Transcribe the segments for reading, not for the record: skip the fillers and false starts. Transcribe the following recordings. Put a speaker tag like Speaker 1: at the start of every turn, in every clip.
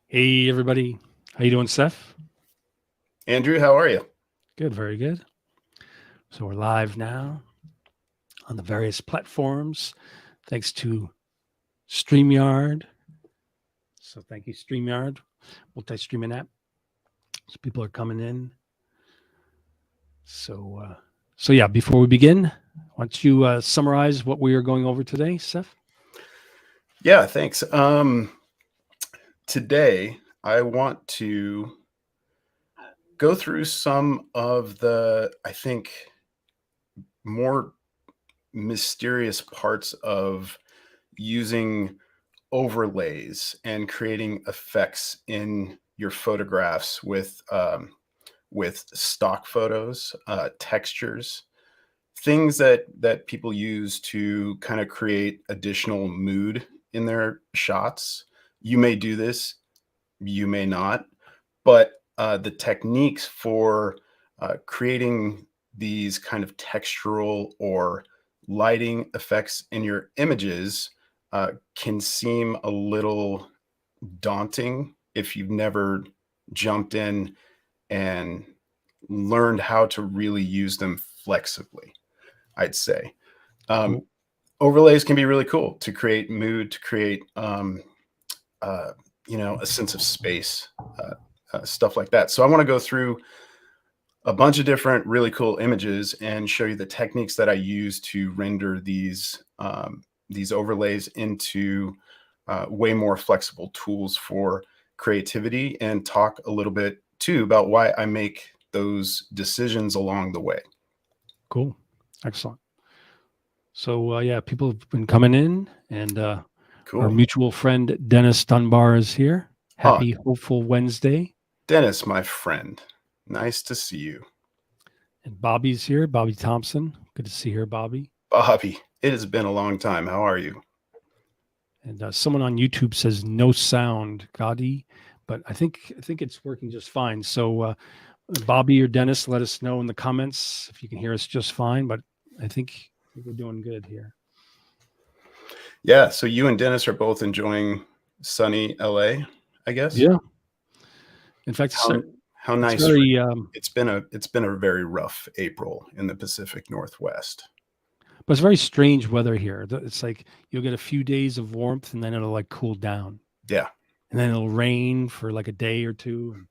Speaker 1: Hey everybody, how you doing, Seth?
Speaker 2: Andrew, how are you?
Speaker 1: Good, very good. So we're live now on the various platforms, thanks to StreamYard. So thank you, StreamYard, multi-streaming app. So people are coming in. So yeah. Before we begin, why don't you summarize what we are going over today, Seth?
Speaker 2: Yeah, thanks. Today, I want to go through some of the, I think, more mysterious parts of using overlays and creating effects in your photographs with stock photos, textures, things that people use to kind of create additional mood in their shots. You may do this, you may not, but the techniques for creating these kind of textural or lighting effects in your images can seem a little daunting if you've never jumped in and learned how to really use them flexibly, I'd say. Um,
Speaker 1: Cool.
Speaker 2: Overlays can be really cool to create mood, to create uh, a sense of space, stuff like that. So I want to go through a bunch of different really cool images and show you the techniques that I use to render these overlays into way more flexible tools for creativity, and talk a little bit too about why I make those decisions along the way.
Speaker 1: Cool, excellent. So yeah, people have been coming in, and our
Speaker 2: Cool.
Speaker 1: mutual friend Dennis Dunbar is here.
Speaker 2: Oh,
Speaker 1: Happy Hopeful Wednesday.
Speaker 2: Dennis, my friend, nice to see you.
Speaker 1: And Bobby's here, Bobby Thompson. Good to see her, Bobby.
Speaker 2: Bobby, it has been a long time. How are you?
Speaker 1: And someone on YouTube says no sound, Gotti, but I think it's working just fine. So Bobby or Dennis, let us know in the comments if you can hear us just fine. But I think we're doing good here.
Speaker 2: Yeah, so you and Dennis are both enjoying sunny LA, I guess.
Speaker 1: Yeah. In fact,
Speaker 2: How how
Speaker 1: it's
Speaker 2: nice for
Speaker 1: very,
Speaker 2: you. It's been a very rough April in the Pacific Northwest.
Speaker 1: but it's very strange weather here. It's like you'll get a few days of warmth and then it'll like cool down,
Speaker 2: Yeah.
Speaker 1: and then it'll rain for like a day or two.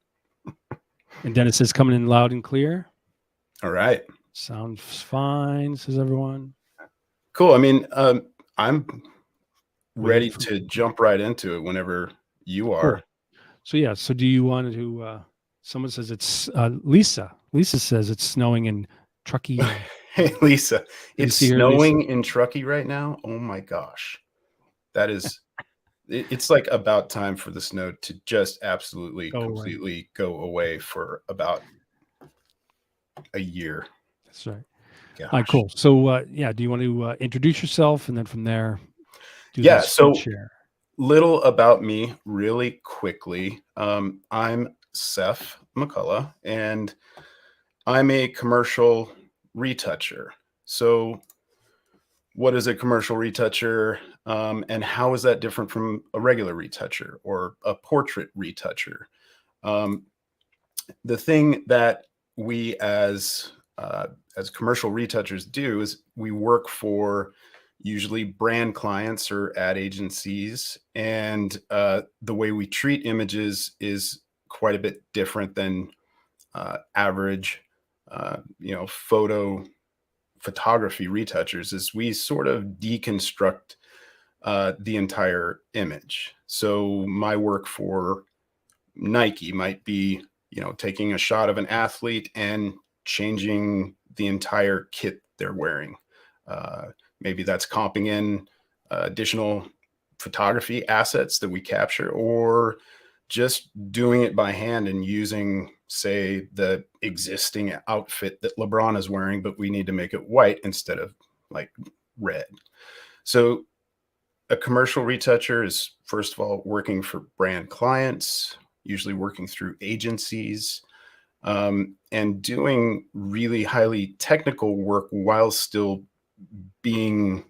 Speaker 1: And Dennis is coming in loud and clear.
Speaker 2: All right.
Speaker 1: Sounds fine, says everyone.
Speaker 2: Cool. I mean, I'm
Speaker 1: Waiting
Speaker 2: ready
Speaker 1: for
Speaker 2: to jump right into it whenever you are.
Speaker 1: cool. So yeah, so do you want to? Someone says it's Lisa. Lisa says it's snowing in Truckee.
Speaker 2: Hey, Lisa,
Speaker 1: Good to
Speaker 2: it's
Speaker 1: see her, Lisa.
Speaker 2: snowing in Truckee right now. Oh my gosh. That is it's like about time for the snow to just absolutely
Speaker 1: Go away.
Speaker 2: completely go away for about a year.
Speaker 1: That's right. All right,
Speaker 2: Gosh.
Speaker 1: cool. So yeah, do you want to introduce yourself and then from there do the
Speaker 2: Yeah,
Speaker 1: screen
Speaker 2: so
Speaker 1: share?
Speaker 2: little about me really quickly. I'm Sef McCullough, and I'm a commercial retoucher. So what is a commercial retoucher, and how is that different from a regular retoucher or a portrait retoucher? Um, the thing that we as commercial retouchers do is we work for usually brand clients or ad agencies, and the way we treat images is quite a bit different than average, photography retouchers. Is we sort of deconstruct the entire image. So my work for Nike might be, taking a shot of an athlete and changing the entire kit they're wearing. Uh, Maybe that's comping in additional photography assets that we capture, or just doing it by hand and using, say, the existing outfit that LeBron is wearing, but we need to make it white instead of like red. So a commercial retoucher is, first of all, working for brand clients, usually working through agencies, and doing really highly technical work while still being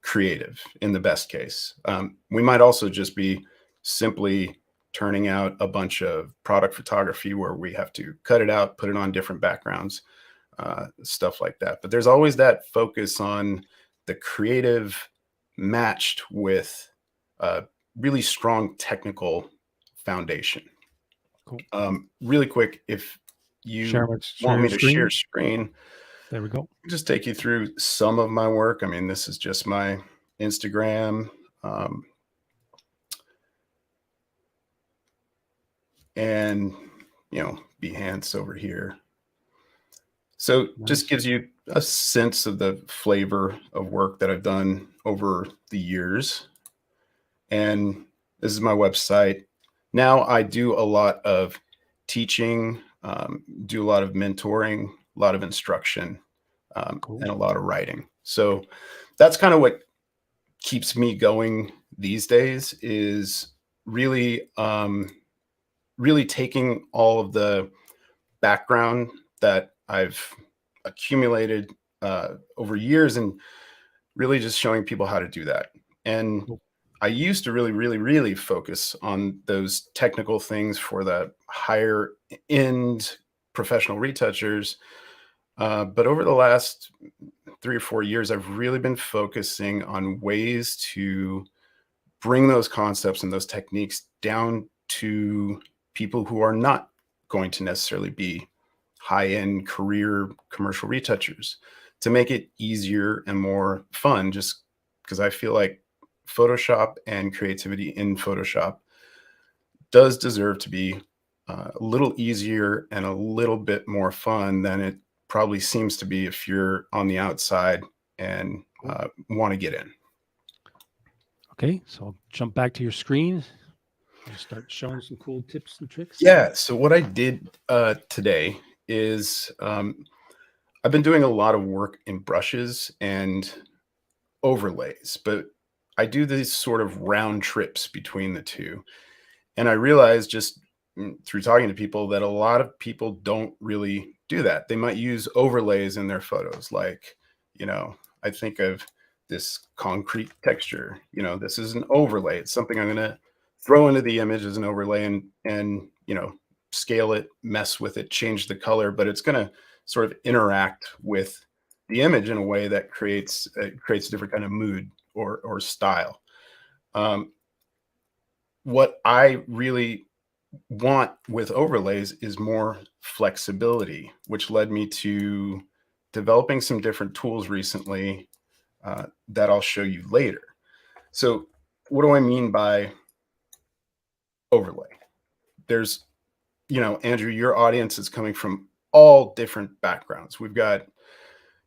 Speaker 2: creative in the best case. We might also just be simply turning out a bunch of product photography where we have to cut it out, put it on different backgrounds, stuff like that. But there's always that focus on the creative matched with a really strong technical foundation.
Speaker 1: Cool.
Speaker 2: Really quick, if you
Speaker 1: Share
Speaker 2: want me
Speaker 1: your
Speaker 2: to share
Speaker 1: screen.
Speaker 2: screen,
Speaker 1: There we go.
Speaker 2: just take you through some of my work. I mean, this is just my Instagram. And, you know, Behance over here. So just gives you a sense of the flavor of work that I've done over the years. And this is my website. Now I do a lot of teaching, do a lot of mentoring, a lot of instruction,
Speaker 1: Cool.
Speaker 2: and a lot of writing. So that's kind of what keeps me going these days, is really, really taking all of the background that I've accumulated over years and really just showing people how to do that. And
Speaker 1: Cool.
Speaker 2: I used to really focus on those technical things for the higher end professional retouchers. But over the last 3 or 4 years, I've really been focusing on ways to bring those concepts and those techniques down to people who are not going to necessarily be high-end career commercial retouchers, to make it easier and more fun, just because I feel like Photoshop and creativity in Photoshop does deserve to be a little easier and a little bit more fun than it probably seems to be if you're on the outside and want to get in.
Speaker 1: Okay, so I'll jump back to your screen and start showing some cool tips and tricks.
Speaker 2: Yeah, so what I did today is I've been doing a lot of work in brushes and overlays, but I do these sort of round trips between the two. And I realized just through talking to people that a lot of people don't really do that. They might use overlays in their photos. Like, you know, I think of this concrete texture, you know, this is an overlay. It's something I'm going to throw into the image as an overlay and, you know, scale it, mess with it, change the color, but it's going to sort of interact with the image in a way that creates a different kind of mood or style. What I really want with overlays is more flexibility, which led me to developing some different tools recently that I'll show you later. So what do I mean by overlay? There's, you know, Andrew, your audience is coming from all different backgrounds. We've got,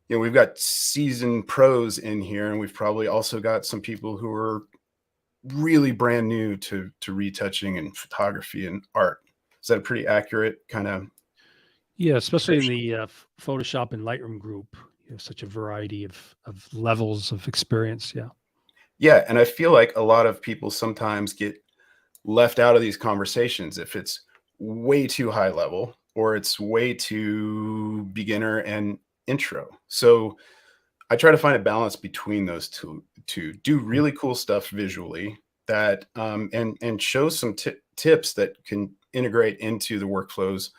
Speaker 2: you know, we've got seasoned pros in here, and we've probably also got some people who are really brand new to retouching and photography and art. Is that a pretty accurate kind of?
Speaker 1: Yeah, especially in the Photoshop and Lightroom group, you have such a variety of levels of experience. Yeah.
Speaker 2: Yeah, and I feel like a lot of people sometimes get left out of these conversations if it's way too high level or it's way too beginner and intro. So I try to find a balance between those two to do really cool stuff visually that and show some tips that can integrate into the workflows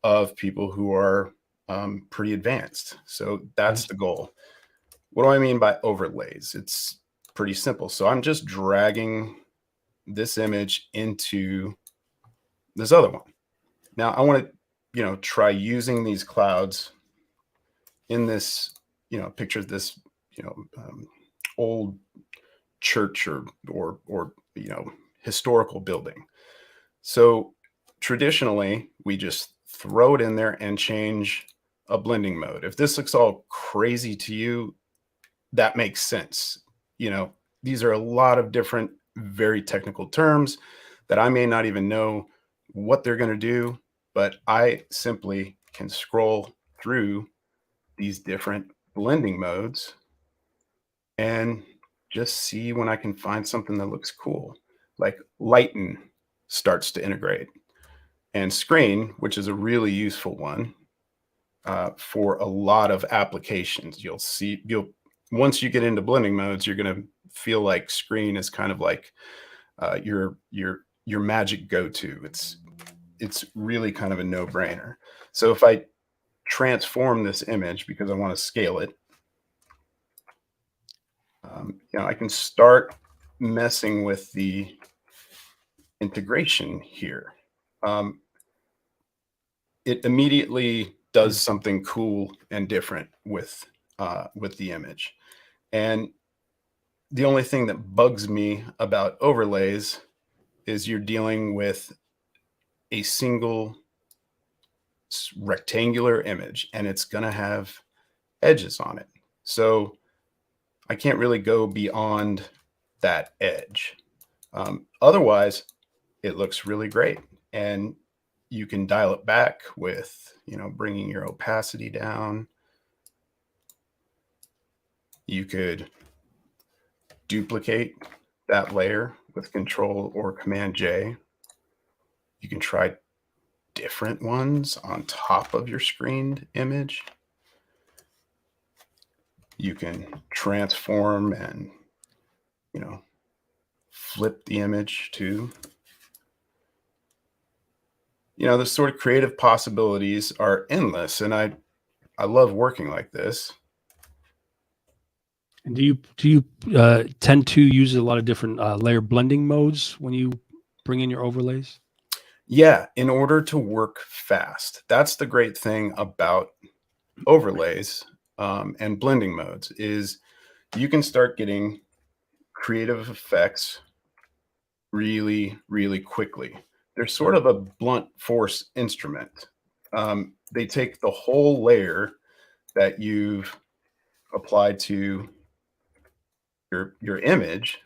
Speaker 2: of people who are pretty advanced. So that's the goal. What do I mean by overlays? It's pretty simple. So I'm just dragging this image into this other one. Now I want to, you know, try using these clouds in this, you know, picture this, you know, old church or you know, historical building. So traditionally we just throw it in there and change a blending mode. If this looks all crazy to you, that makes sense. You know, these are a lot of different, very technical terms that I may not even know what they're going to do, but I simply can scroll through these different blending modes and just see when I can find something that looks cool. Like lighten starts to integrate, and screen, which is a really useful one for a lot of applications. Once you get into blending modes, you're going to feel like screen is kind of like your your magic go-to. It's really kind of a no-brainer. So if I transform this image because I want to scale it, I can start messing with the integration here. It immediately does something cool and different with the image. And the only thing that bugs me about overlays is you're dealing with a single rectangular image, and it's going to have edges on it. So I can't really go beyond that edge. Otherwise, it looks really great. And you can dial it back with, bringing your opacity down. You could duplicate that layer with Control or Command J. You can try different ones on top of your screened image. You can transform and, flip the image too. The sort of creative possibilities are endless, and I love working like this.
Speaker 1: And do you tend to use a lot of different layer blending modes when you bring in your overlays?
Speaker 2: Yeah, in order to work fast. That's the great thing about overlays and blending modes is you can start getting creative effects really, really quickly. They're sort of a blunt force instrument. They take the whole layer that you've applied to your image,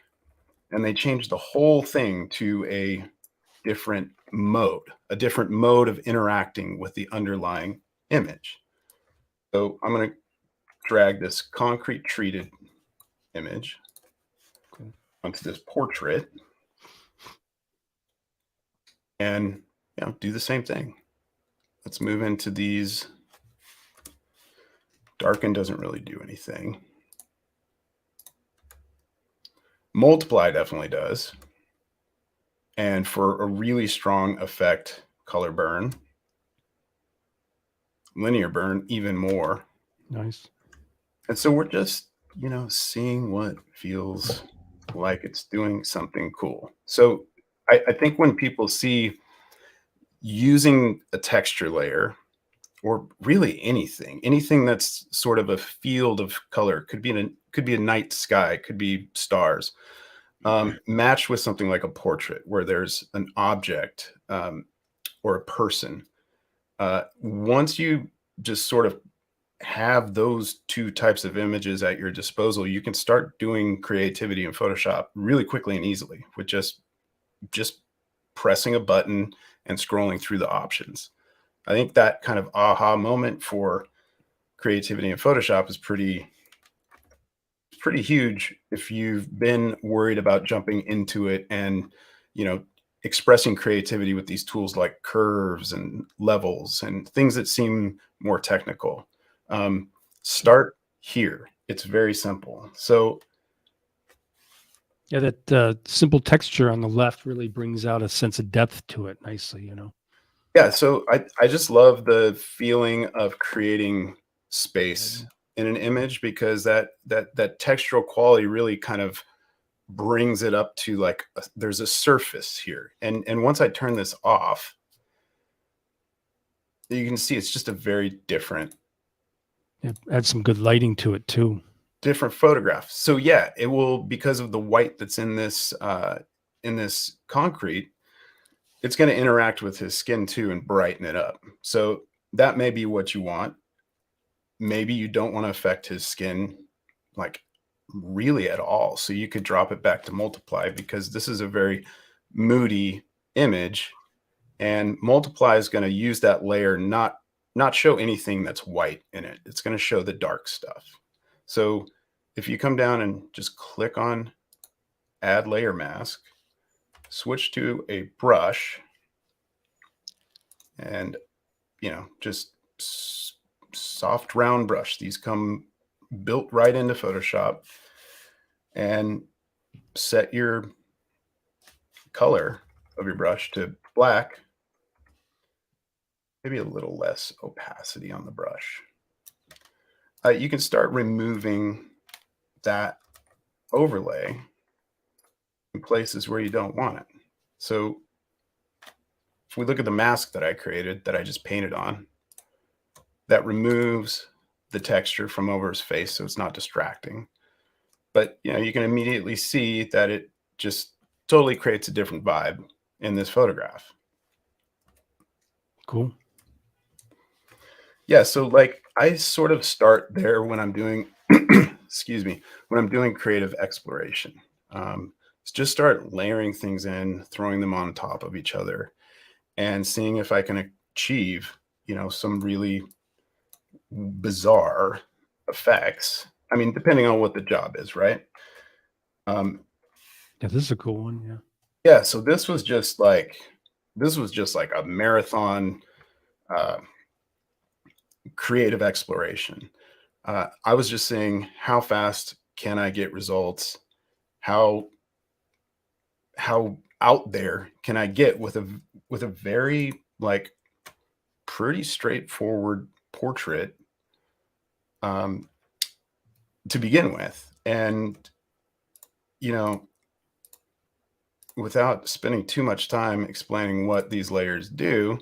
Speaker 2: and they change the whole thing to a different mode of interacting with the underlying image. So I'm going to drag this concrete treated image onto this portrait and do the same thing. Let's move into these. Darken doesn't really do anything. Multiply definitely does. And for a really strong effect, color burn. Linear burn even more.
Speaker 1: Nice.
Speaker 2: And so we're just, seeing what feels like it's doing something cool. So I think when people see using a texture layer, or really anything that's sort of a field of color, could be a night sky, could be stars, matched with something like a portrait where there's an object or a person. Once you just sort of have those two types of images at your disposal, you can start doing creativity in Photoshop really quickly and easily with just pressing a button and scrolling through the options. I think that kind of aha moment for creativity in Photoshop is pretty huge if you've been worried about jumping into it and, expressing creativity with these tools like curves and levels and things that seem more technical. Start here. It's very simple. So
Speaker 1: yeah, that simple texture on the left really brings out a sense of depth to it nicely,
Speaker 2: yeah, so I just love the feeling of creating space in an image because that textural quality really kind of brings it up to like there's a surface here. And once I turn this off, you can see it's just a very different
Speaker 1: add some good lighting to it too.
Speaker 2: different photograph. So yeah, it will, because of the white that's in this concrete, it's going to interact with his skin too and brighten it up. So that may be what you want. Maybe you don't want to affect his skin like really at all. So you could drop it back to multiply because this is a very moody image, and multiply is going to use that layer, not show anything that's white in it. It's going to show the dark stuff. So if you come down and just click on add layer mask, switch to a brush, and just soft round brush. These come built right into Photoshop, and set your color of your brush to black, maybe a little less opacity on the brush. You can start removing that overlay in places where you don't want it. So if we look at the mask that I created, that I just painted on, that removes the texture from over his face, so it's not distracting. But you can immediately see that it just totally creates a different vibe in this photograph.
Speaker 1: Cool.
Speaker 2: Yeah, so like I sort of start there when I'm doing, excuse me, when I'm doing creative exploration. Just start layering things in, throwing them on top of each other, and seeing if I can achieve, some really bizarre effects. I mean, depending on what the job is, right?
Speaker 1: Yeah, this is a cool one. Yeah.
Speaker 2: Yeah. So this was just like a marathon creative exploration. I was just saying, how fast can I get results? How out there can I get with a very like pretty straightforward portrait to begin with? And without spending too much time explaining what these layers do,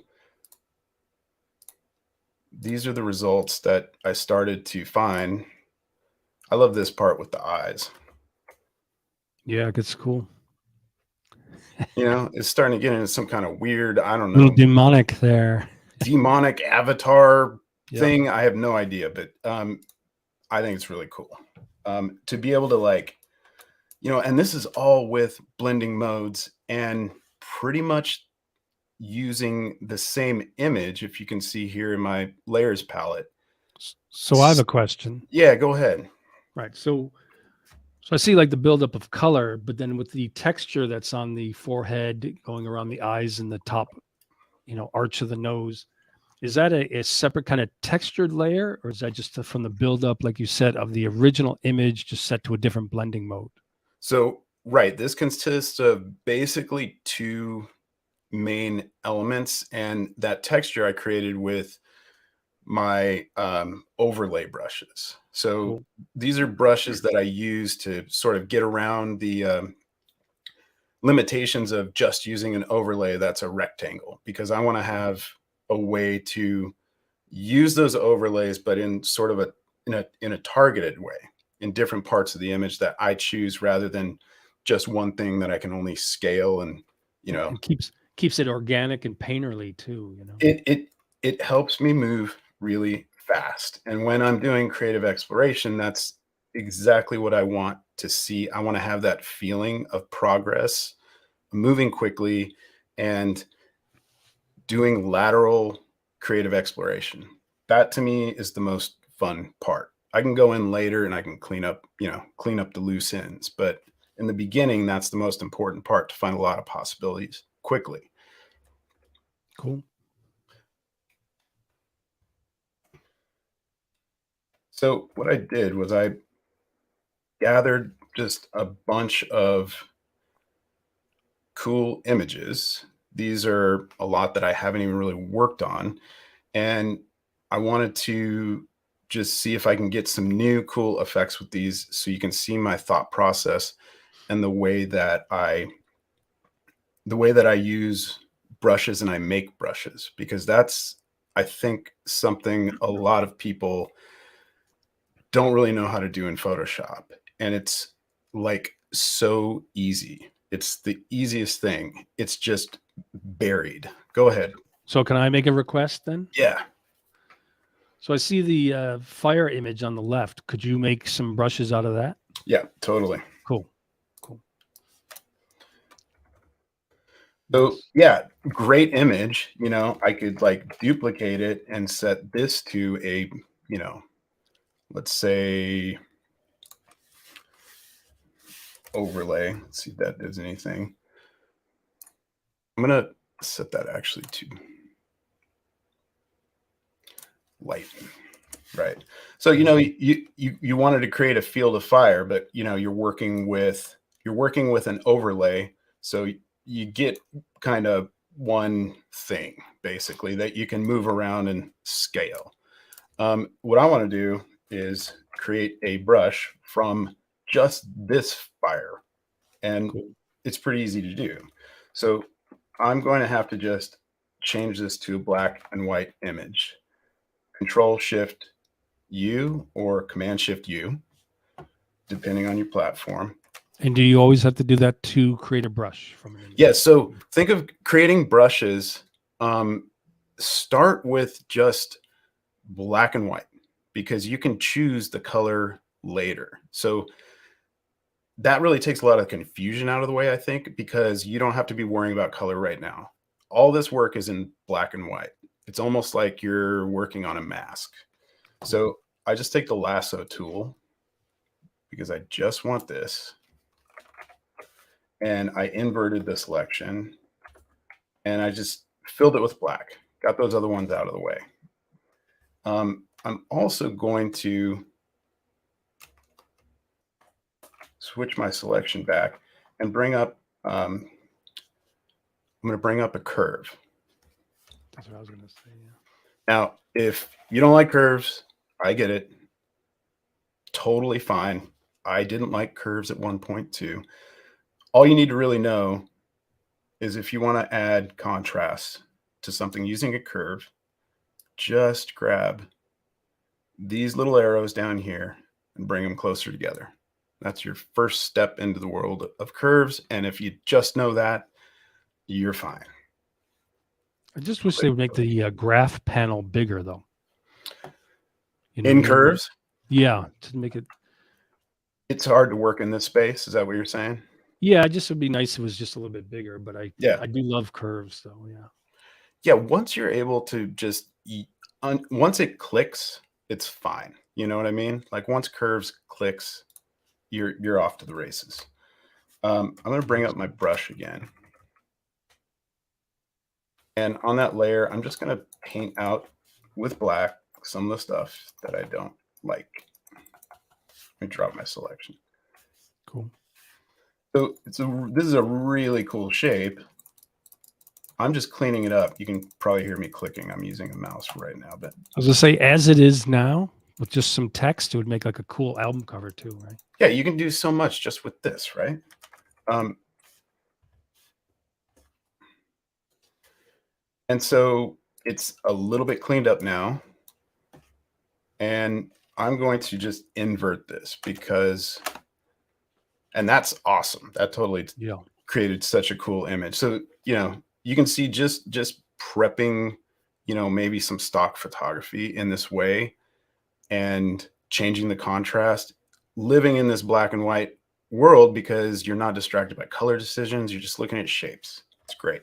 Speaker 2: these are the results that I started to find. I love this part with the eyes.
Speaker 1: Yeah, it's cool.
Speaker 2: It's starting to get into some kind of weird, I don't
Speaker 1: Little
Speaker 2: know,
Speaker 1: demonic there.
Speaker 2: demonic avatar
Speaker 1: Yep.
Speaker 2: thing. I have no idea, but I think it's really cool to be able to like, and this is all with blending modes and pretty much using the same image. If you can see here in my layers palette.
Speaker 1: So I have a question.
Speaker 2: Yeah, go ahead.
Speaker 1: Right. So I see like the buildup of color, but then with the texture that's on the forehead going around the eyes and the top, arch of the nose, is that a separate kind of textured layer, or is that just from the buildup, like you said, of the original image just set to a different blending mode?
Speaker 2: So, right, this consists of basically two main elements, and that texture I created with my overlay brushes. So
Speaker 1: Cool.
Speaker 2: these are brushes that I use to sort of get around the limitations of just using an overlay that's a rectangle, because I want to have a way to use those overlays, but in sort of in a targeted way in different parts of the image that I choose, rather than just one thing that I can only scale. And
Speaker 1: And keeps it organic and painterly too.
Speaker 2: it helps me move really fast. And when I'm doing creative exploration, that's exactly what I want to see. I want to have that feeling of progress, moving quickly, and doing lateral creative exploration. That to me is the most fun part. I can go in later and I can clean up the loose ends, but in the beginning, that's the most important part, to find a lot of possibilities quickly.
Speaker 1: Cool.
Speaker 2: So what I did was I gathered just a bunch of cool images. These are a lot that I haven't even really worked on. And I wanted to just see if I can get some new cool effects with these, so you can see my thought process and the way that I use brushes and I make brushes, because that's, I think, something a lot of people don't really know how to do in Photoshop. And it's like so easy. It's the easiest thing. It's just buried. Go ahead.
Speaker 1: So can I make a request then?
Speaker 2: Yeah.
Speaker 1: So I see the fire image on the left. Could you make some brushes out of that?
Speaker 2: Yeah, totally.
Speaker 1: Cool.
Speaker 2: So yeah, great image. I could like duplicate it and set this to a, let's say overlay. Let's see if that does anything. I'm going to set that actually to light. Right. So, you wanted to create a field of fire, but you're working with an overlay. So you get kind of one thing basically that you can move around and scale. What I want to do is create a brush from just this fire, and
Speaker 1: Cool.
Speaker 2: it's pretty easy to do. So I'm going to have to just change this to a black and white image. Control Shift U or Command Shift U, depending on your platform.
Speaker 1: And do you always have to do that to create a brush from an image?
Speaker 2: Yeah, so think of creating brushes. Start with just black and white because you can choose the color later. So that really takes a lot of confusion out of the way, I think, because you don't have to be worrying about color right now. All this work is in black and white. It's almost like you're working on a mask. So I just take the lasso tool because I just want this. And I inverted the selection and I just filled it with black. Got those other ones out of the way. I'm also going to switch my selection back and bring up, I'm going to bring up a curve.
Speaker 1: That's what I was going to say. Yeah.
Speaker 2: Now, if you don't like curves, I get it. Totally fine. I didn't like curves at one point too. All you need to really know is if you want to add contrast to something using a curve, just grab these little arrows down here and bring them closer together. That's your first step into the world of curves. And if you just know that, you're fine.
Speaker 1: I just wish they would make the graph panel bigger, though. You know,
Speaker 2: In
Speaker 1: maybe-
Speaker 2: curves,
Speaker 1: Yeah, to make it.
Speaker 2: it's hard to work in this space. Is that what you're saying?
Speaker 1: Yeah, it just would be nice if it was just a little bit bigger. But I do love curves, though. Yeah.
Speaker 2: Yeah, once you're able to just once it clicks, it's fine. You know what I mean? Like once curves clicks, you're off to the races. I'm going to bring up my brush again. And on that layer, I'm just going to paint out with black some of the stuff that I don't like. Let me drop my selection.
Speaker 1: Cool.
Speaker 2: So this is a really cool shape. I'm just cleaning it up. You can probably hear me clicking. I'm using a mouse right now, but
Speaker 1: I was going to say, as it is now, with just some text, it would make like a cool album cover too, right?
Speaker 2: yeah, you can do so much just with this, right? And so it's a little bit cleaned up now. And I'm going to just invert this because, and that's awesome. That totally created such a cool image. So, you know, you can see just prepping, you know, maybe some stock photography in this way and changing the contrast, living in this black and white world because you're not distracted by color decisions. You're just looking at shapes. It's great.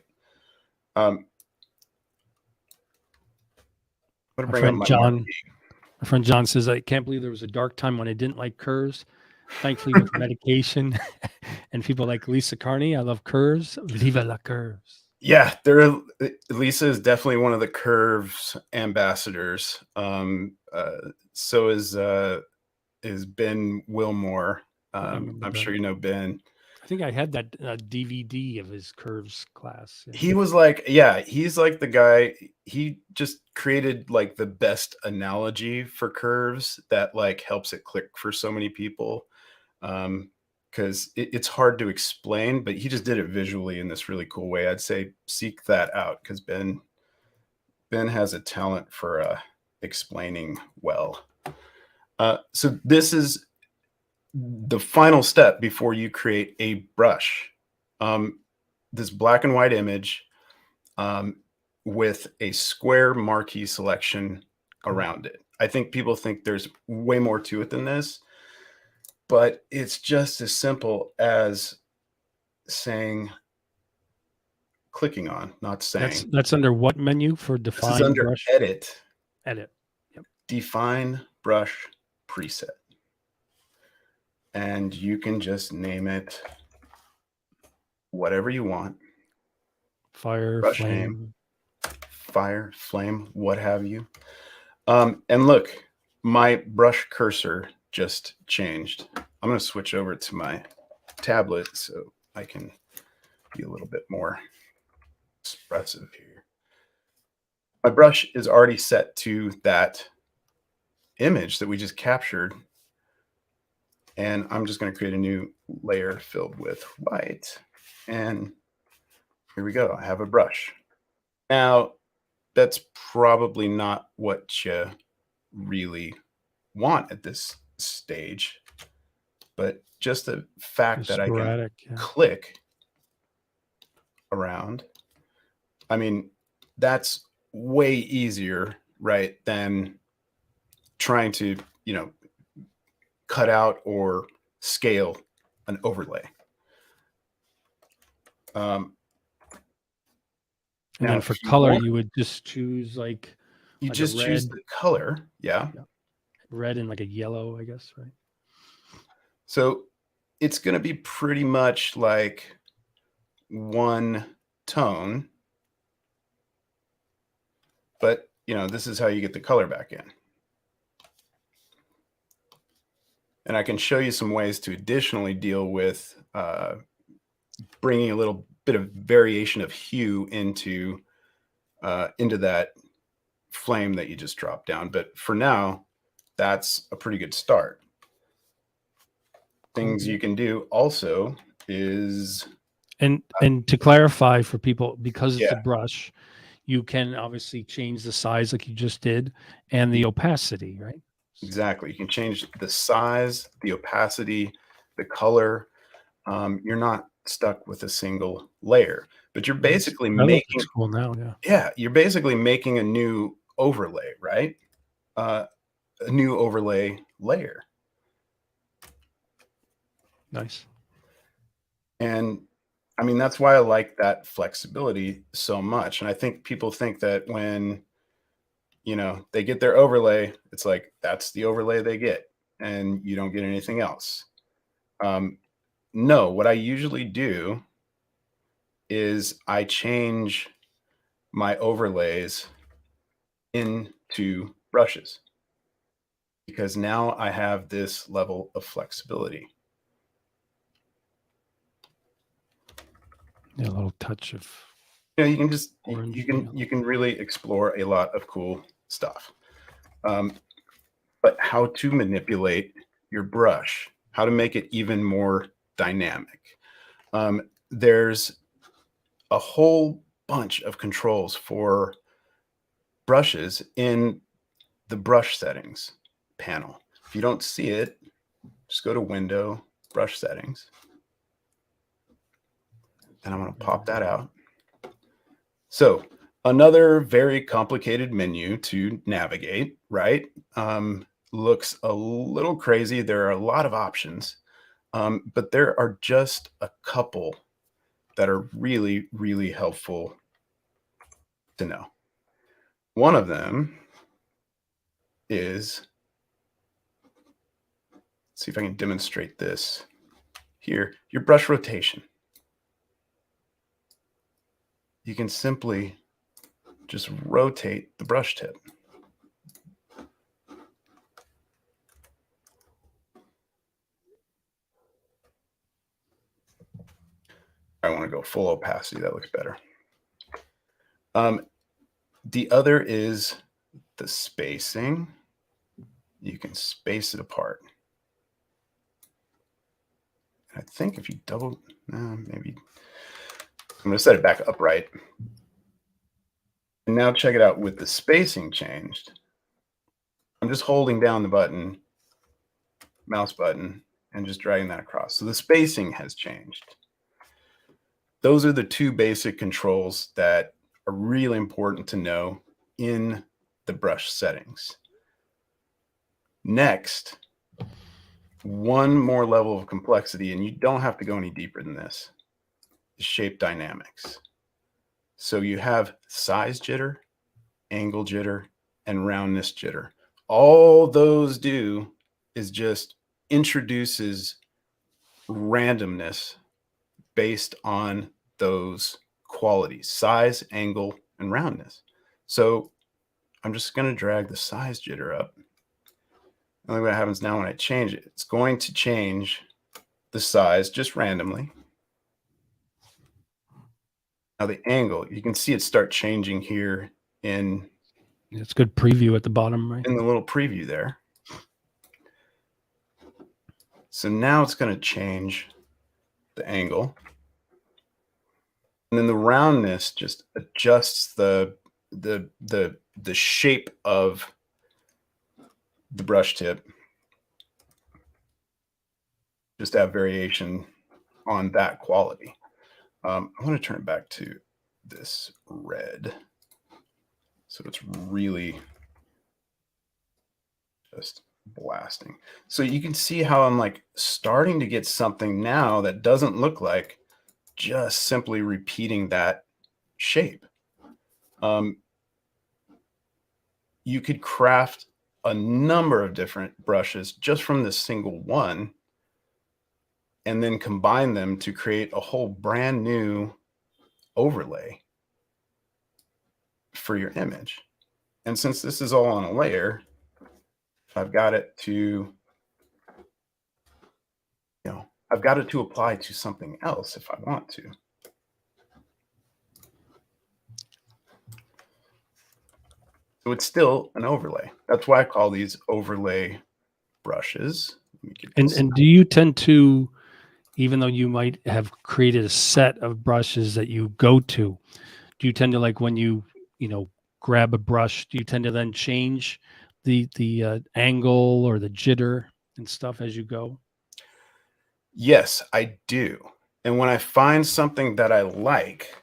Speaker 2: I'm going to bring up my
Speaker 1: John. My friend John says, I can't believe there was a dark time when I didn't like curves. Thankfully, with medication and people like Lisa Carney, I love curves. Viva la curves.
Speaker 2: Yeah, Lisa is definitely one of the curves ambassadors. So is Ben Wilmore. I'm sure you know Ben.
Speaker 1: I think I had that DVD of his curves class.
Speaker 2: Yeah. He was like, yeah, he's like the guy. He just created like the best analogy for curves that like helps it click for so many people. Because it's hard to explain, but he just did it visually in this really cool way. I'd say seek that out because Ben has a talent for explaining well. So this is the final step before you create a brush. This black and white image with a square marquee selection around it. I think people think there's way more to it than this. But it's just as simple as saying, clicking on, not saying.
Speaker 1: That's under what menu for define?
Speaker 2: This is under
Speaker 1: brush?
Speaker 2: edit.
Speaker 1: Edit. Yep.
Speaker 2: Define brush preset. And you can just name it whatever you want.
Speaker 1: Fire,
Speaker 2: brush
Speaker 1: flame.
Speaker 2: Name, fire, flame, what have you. And look, my brush cursor just changed. I'm going to switch over to my tablet so I can be a little bit more expressive here. My brush is already set to that image that we just captured. And I'm just going to create a new layer filled with white. And here we go. I have a brush. Now, that's probably not what you really want at this stage, but just the fact that I can
Speaker 1: Sporadic, yeah.
Speaker 2: click around, I mean, that's way easier, right, than trying to, cut out or scale an overlay.
Speaker 1: And
Speaker 2: now,
Speaker 1: then
Speaker 2: if
Speaker 1: for
Speaker 2: you
Speaker 1: color,
Speaker 2: want,
Speaker 1: you would just choose like
Speaker 2: you
Speaker 1: a
Speaker 2: just choose
Speaker 1: red,
Speaker 2: the color. Yeah.
Speaker 1: red and like a yellow, I guess, right?
Speaker 2: So it's going to be pretty much like one tone, but this is how you get the color back in. And I can show you some ways to additionally deal with bringing a little bit of variation of hue into that flame that you just dropped down. But for now, that's a pretty good start. Things you can do also is...
Speaker 1: And to clarify for people, because it's
Speaker 2: Yeah.
Speaker 1: a brush, you can obviously change the size like you just did and the opacity, right?
Speaker 2: Exactly. You can change the size, the opacity, the color. You're not stuck with a single layer, but you're basically
Speaker 1: That looks
Speaker 2: making...
Speaker 1: cool now, yeah.
Speaker 2: Yeah, you're basically making a new overlay, right? A new overlay layer.
Speaker 1: Nice.
Speaker 2: And I mean, that's why I like that flexibility so much. And I think people think that when, they get their overlay, it's like, that's the overlay they get and you don't get anything else. No, what I usually do is I change my overlays into brushes, because now I have this level of flexibility.
Speaker 1: Yeah, a little touch of
Speaker 2: You can just
Speaker 1: orange.
Speaker 2: you can really explore a lot of cool stuff. But how to manipulate your brush, how to make it even more dynamic. There's a whole bunch of controls for brushes in the brush settings panel. If you don't see it, just go to Window, Brush Settings. And I'm going to pop that out. So another very complicated menu to navigate, right? Looks a little crazy. There are a lot of options, but there are just a couple that are really, really helpful to know. One of them is, let's see if I can demonstrate this here, your brush rotation. You can simply just rotate the brush tip. I want to go full opacity. That looks better. The other is the spacing. You can space it apart. I think if you double, maybe I'm going to set it back upright. And now check it out with the spacing changed. I'm just holding down the button, mouse button, and just dragging that across. So the spacing has changed. Those are the two basic controls that are really important to know in the brush settings. Next, one more level of complexity, and you don't have to go any deeper than this, is shape dynamics. So you have size jitter, angle jitter, and roundness jitter. All those do is just introduces randomness based on those qualities: size, angle, and roundness. So I'm just going to drag the size jitter up. And look what happens now when I change it. It's going to change the size just randomly. Now the angle, you can see it start changing here in
Speaker 1: It's good preview at the bottom, right?
Speaker 2: the little preview there. So now it's going to change the angle. And then the roundness just adjusts the shape of the brush tip. Just have variation on that quality. I want to turn it back to this red. So it's really just blasting. So you can see how I'm like starting to get something now that doesn't look like just simply repeating that shape. You could craft a number of different brushes just from this single one, and then combine them to create a whole brand new overlay for your image. And since this is all on a layer, if I've got it to, I've got it to apply to something else if I want to. So it's still an overlay. That's why I call these overlay brushes.
Speaker 1: And do you tend to, even though you might have created a set of brushes that you go to, do you tend to, like, when you grab a brush, do you tend to then change the angle or the jitter and stuff as you go?
Speaker 2: Yes, I do. And when I find something that I like,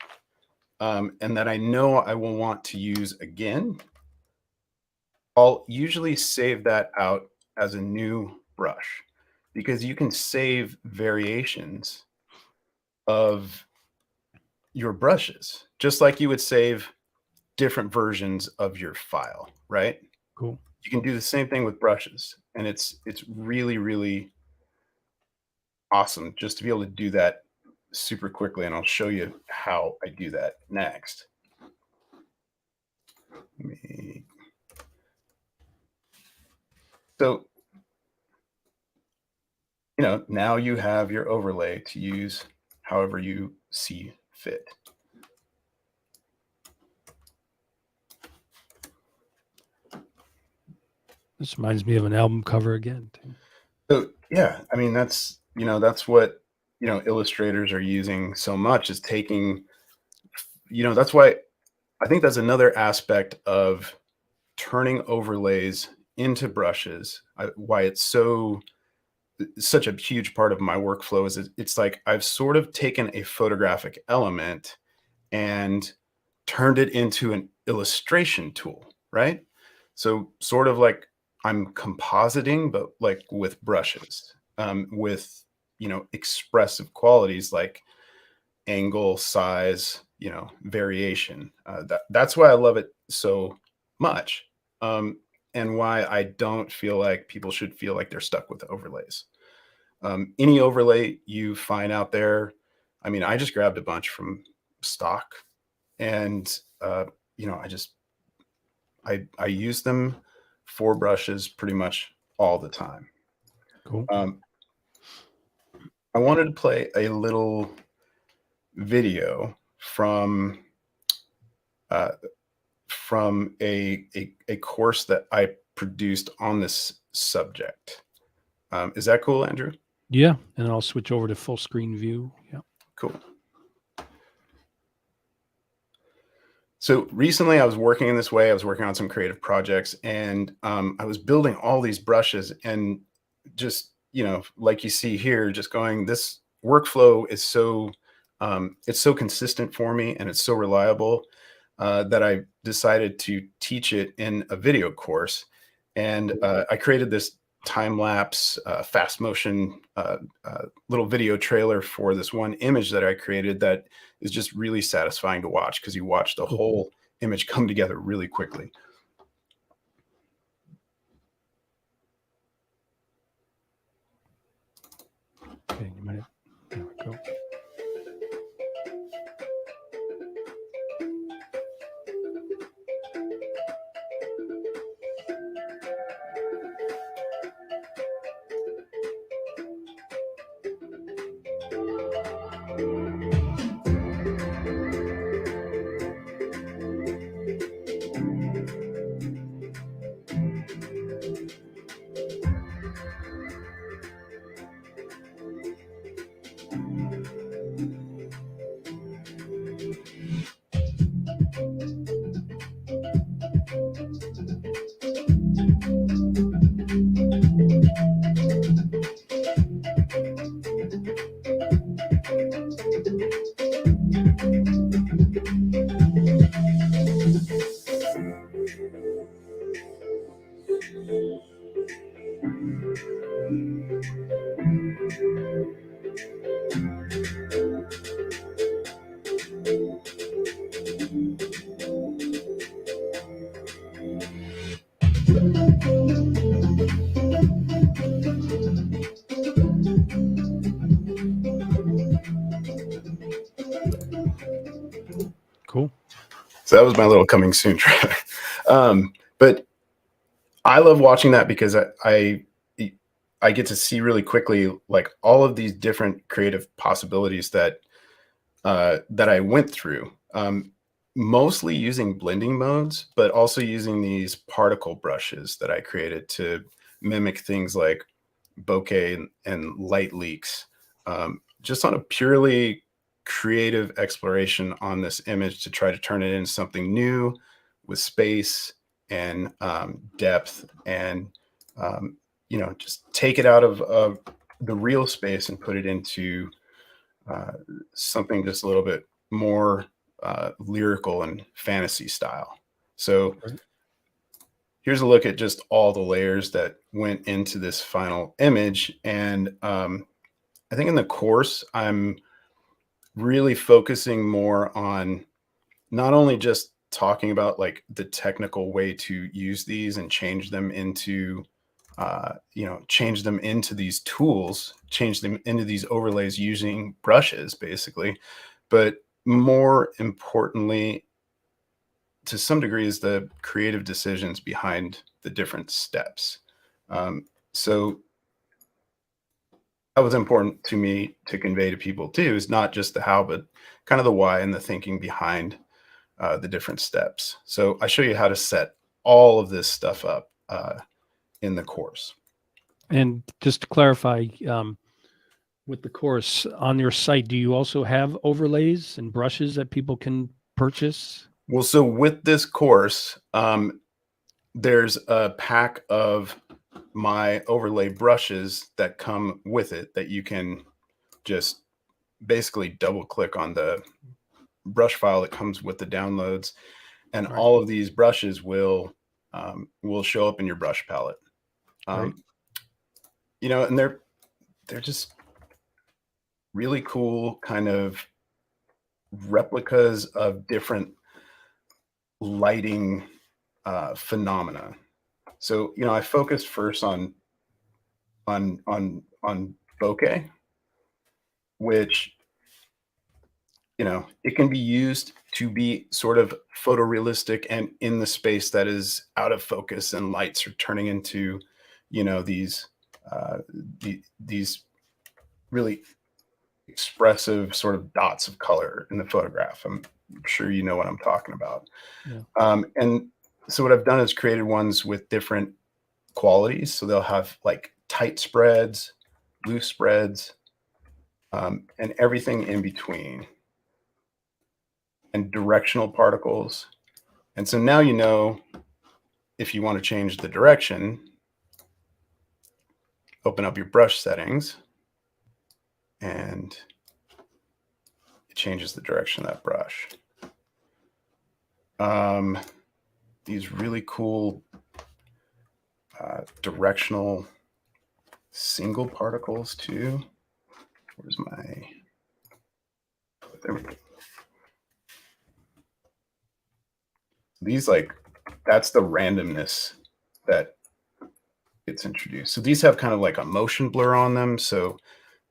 Speaker 2: and that I know I will want to use again, I'll usually save that out as a new brush, because you can save variations of your brushes, just like you would save different versions of your file, right?
Speaker 1: Cool.
Speaker 2: You can do the same thing with brushes, and it's really, really awesome just to be able to do that super quickly, and I'll show you how I do that next. So, now you have your overlay to use however you see fit.
Speaker 1: This reminds me of an album cover again, too.
Speaker 2: So yeah, I mean, that's what illustrators are using so much, is taking, that's why I think that's another aspect of turning overlays into brushes. Why it's such a huge part of my workflow is it's like I've sort of taken a photographic element and turned it into an illustration tool, right? So sort of like I'm compositing, but like with brushes, with expressive qualities like angle, size, variation. That's why I love it so much, and why I don't feel like people should feel like they're stuck with overlays. Any overlay you find out there, I mean, I just grabbed a bunch from stock, and I use them for brushes pretty much all the time.
Speaker 1: Cool.
Speaker 2: I wanted to play a little video from a course that I produced on this subject. Is that cool, Andrew?
Speaker 1: Yeah, and I'll switch over to full screen view. Yeah.
Speaker 2: Cool. So recently I was working in this way. I was working on some creative projects, and I was building all these brushes, and just, like you see here, just going, this workflow is it's so consistent for me, and it's so reliable, that I decided to teach it in a video course. And I created this time-lapse, fast motion little video trailer for this one image that I created that is just really satisfying to watch, because you watch the whole image come together really quickly.
Speaker 1: Okay, you might have, there we go.
Speaker 2: So that was my little coming soon trailer. But I love watching that because I get to see really quickly like all of these different creative possibilities that I went through. Mostly using blending modes, but also using these particle brushes that I created to mimic things like bokeh and light leaks, just on a purely creative exploration on this image to try to turn it into something new with space and depth and just take it out of the real space and put it into uh, something just a little bit more lyrical and fantasy style. So
Speaker 1: Right.
Speaker 2: here's a look at just all the layers that went into this final image. And I think in the course, I'm really focusing more on not only just talking about like the technical way to use these and change them into these tools, change them into these overlays using brushes, basically. But more importantly, to some degree, is the creative decisions behind the different steps. So that was important to me to convey to people too, is not just the how, but kind of the why and the thinking behind the different steps. So I show you how to set all of this stuff up in the course.
Speaker 1: And just to clarify, with the course on your site, do you also have overlays and brushes that people can purchase?
Speaker 2: Well, so with this course, there's a pack of my overlay brushes that come with it that you can just basically double click on the brush file that comes with the downloads, and
Speaker 1: Right.
Speaker 2: all of these brushes will show up in your brush palette.
Speaker 1: Right.
Speaker 2: And they're just really cool kind of replicas of different lighting phenomena. So I focused first on bokeh, which it can be used to be sort of photorealistic and in the space that is out of focus and lights are turning into these uh, these really expressive sort of dots of color in the photograph. I'm sure you know what I'm talking about.
Speaker 1: Yeah.
Speaker 2: And so what I've done is created ones with different qualities. So they'll have like tight spreads, loose spreads, and everything in between, and directional particles. And so now if you want to change the direction, open up your brush settings, and it changes the direction of that brush. These really cool directional single particles too. Where's my, there we go. These that's the randomness that gets introduced. So these have kind of like a motion blur on them. So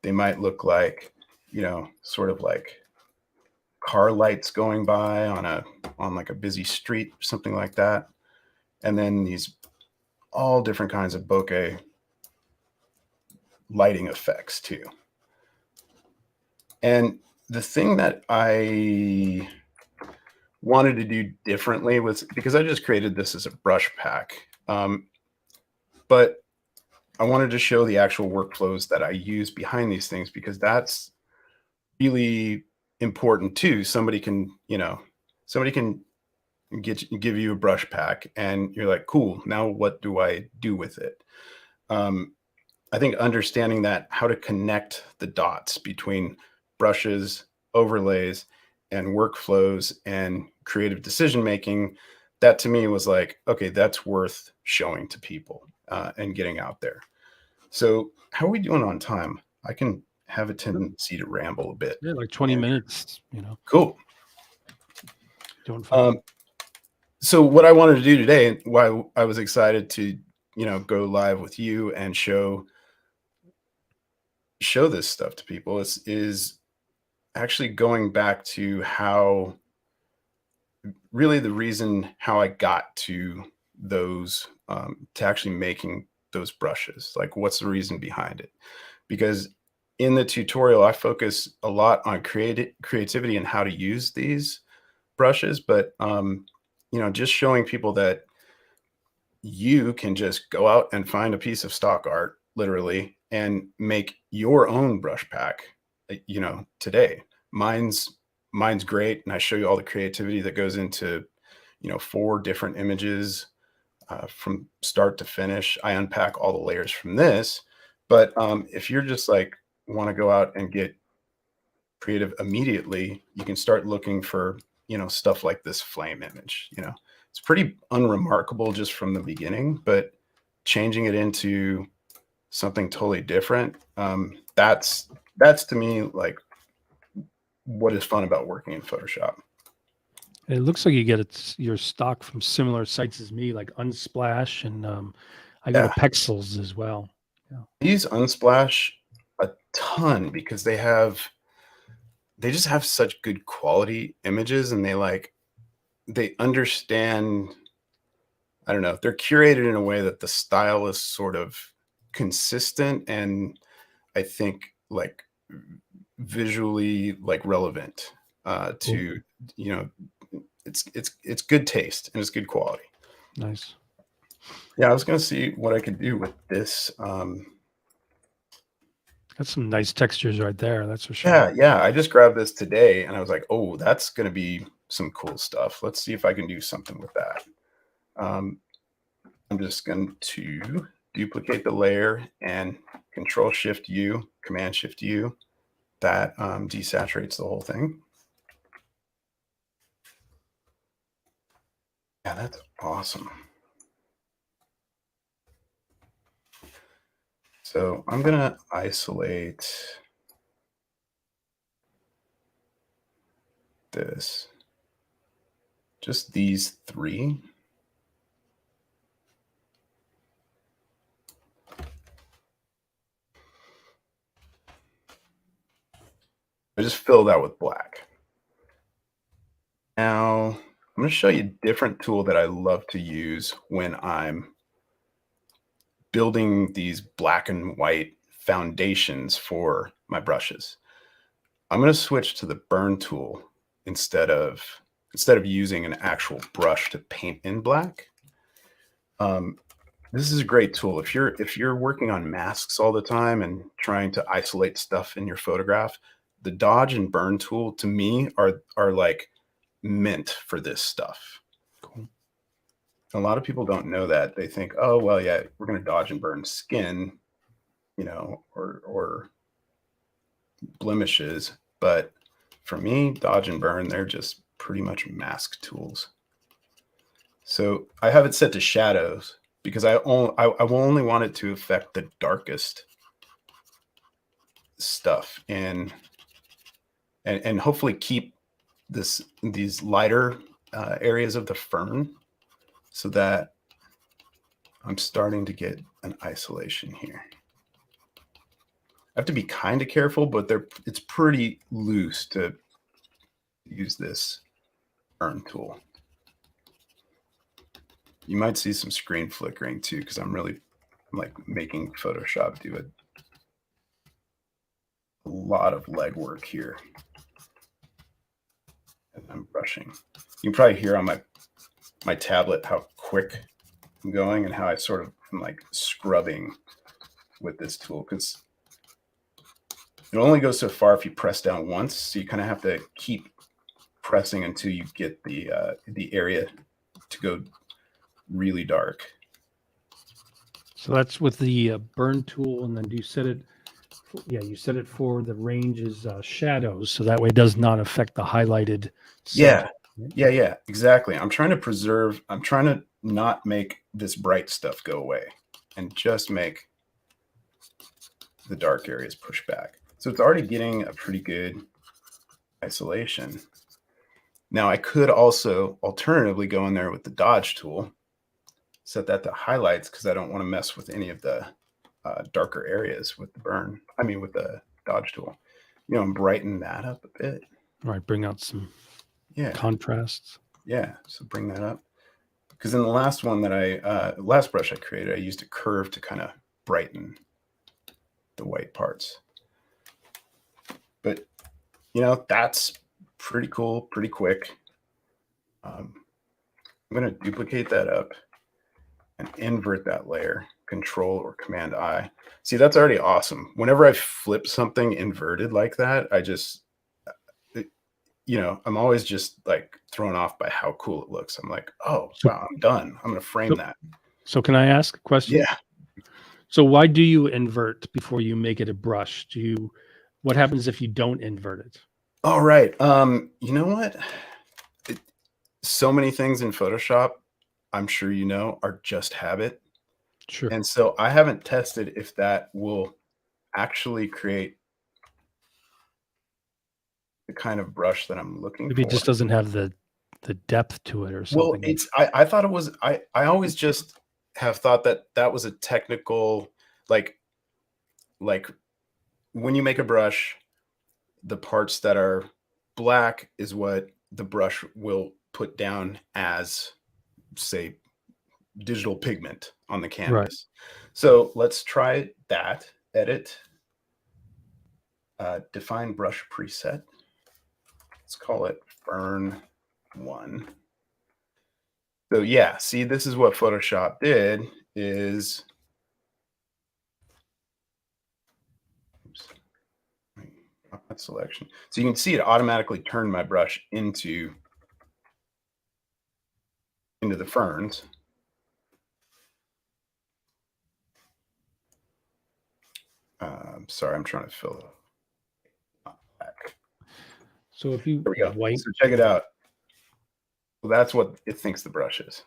Speaker 2: they might look like, sort of like car lights going by on like a busy street, something like that. And then these all different kinds of bokeh lighting effects too. And the thing that I wanted to do differently was, because I just created this as a brush pack, but I wanted to show the actual workflows that I use behind these things, because that's really important too. Somebody can give you a brush pack and you're like, cool, now what do I do with it? I think understanding that, how to connect the dots between brushes, overlays, and workflows and creative decision making, that to me was like, okay, that's worth showing to people and getting out there. So how are we doing on time? I can have a tendency to ramble a bit.
Speaker 1: Yeah, like 20 minutes,
Speaker 2: Cool.
Speaker 1: doing fine.
Speaker 2: So what I wanted to do today, and why I was excited to, go live with you and show this stuff to people is actually going back to how really the reason how I got to those, to actually making those brushes. Like, what's the reason behind it? Because in the tutorial, I focus a lot on creativity and how to use these brushes, but just showing people that you can just go out and find a piece of stock art, literally, and make your own brush pack, today. Mine's great, and I show you all the creativity that goes into, 4 different images, from start to finish. I unpack all the layers from this, but if you're just like want to go out and get creative immediately, you can start looking for, stuff like this flame image. It's pretty unremarkable just from the beginning, but changing it into something totally different, that's to me like what is fun about working in Photoshop.
Speaker 1: It looks like you get your stock from similar sites as me, like Unsplash, and I go to
Speaker 2: Yeah,
Speaker 1: Pexels as well. Yeah.
Speaker 2: I use Unsplash a ton because they just have such good quality images, and they understand, I don't know, they're curated in a way that the style is sort of consistent, and I think like visually like relevant,
Speaker 1: Cool.
Speaker 2: to, you know it's good taste and it's good quality.
Speaker 1: Nice.
Speaker 2: Yeah, I was gonna see what I could do with this.
Speaker 1: That's some nice textures right there. That's for sure.
Speaker 2: Yeah, I just grabbed this today and I was like, oh, that's gonna be some cool stuff. Let's see if I can do something with that. Um, I'm just going to duplicate the layer and Control Shift U, Command Shift U. That desaturates the whole thing. Yeah, that's awesome. So I'm gonna isolate this, just these 3. I just fill that with black. Now I'm going to show you a different tool that I love to use when I'm building these black and white foundations for my brushes. I'm going to switch to the burn tool instead of using an actual brush to paint in black. This is a great tool if you're working on masks all the time and trying to isolate stuff in your photograph. The dodge and burn tool to me are like meant for this stuff.
Speaker 1: Cool.
Speaker 2: A lot of people don't know that. They think, oh well, yeah, we're going to dodge and burn skin, or blemishes. But for me, dodge and burn, they're just pretty much mask tools. So I have it set to shadows because I will only want it to affect the darkest stuff and hopefully keep these lighter areas of the fern, so that I'm starting to get an isolation here. I have to be kind of careful, but it's pretty loose to use this burn tool. You might see some screen flickering too, because I'm like making Photoshop do a lot of legwork here. And I'm brushing. You can probably hear on my tablet how quick I'm going and how I sort of am like scrubbing with this tool, because it only goes so far if you press down once. So you kind of have to keep pressing until you get the area to go really dark.
Speaker 1: So that's with the burn tool, and then do you set it? You set it for the range's shadows, so that way it does not affect the highlighted subject.
Speaker 2: Yeah, exactly. I'm trying to not make this bright stuff go away and just make the dark areas push back. So it's already getting a pretty good isolation. Now I could also alternatively go in there with the dodge tool, set that to highlights, because I don't want to mess with any of the darker areas with with the dodge tool, and brighten that up a bit.
Speaker 1: All right, bring out some
Speaker 2: Yeah.
Speaker 1: contrasts.
Speaker 2: Yeah, so bring that up. Because in the last one that last brush I created, I used a curve to kind of brighten the white parts. But, that's pretty cool, pretty quick. I'm going to duplicate that up and invert that layer, Control or Command I. See, that's already awesome. Whenever I flip something inverted like that, I'm always just like thrown off by how cool it looks. I'm like, oh, wow, I'm done. I'm going to frame that.
Speaker 1: So can I ask a question?
Speaker 2: Yeah.
Speaker 1: So why do you invert before you make it a brush? What happens if you don't invert it?
Speaker 2: All right. You know what? So many things in Photoshop, I'm sure are just habit.
Speaker 1: Sure.
Speaker 2: And so I haven't tested if that will actually create the kind of brush that I'm looking
Speaker 1: Maybe
Speaker 2: for.
Speaker 1: it just doesn't have the depth to it or something.
Speaker 2: Well, I thought it was, I always just have thought that was a technical, like when you make a brush, the parts that are black is what the brush will put down as, say, digital pigment on the canvas. Right. So let's try that. Edit, define brush preset. Let's call it Fern 1. So yeah, see, this is what Photoshop did is, oops, that selection. So you can see it automatically turned my brush into the ferns. Sorry, I'm trying to fill it up.
Speaker 1: So if you
Speaker 2: There we go.
Speaker 1: white,
Speaker 2: So check it out. Well, that's what it thinks the brush is,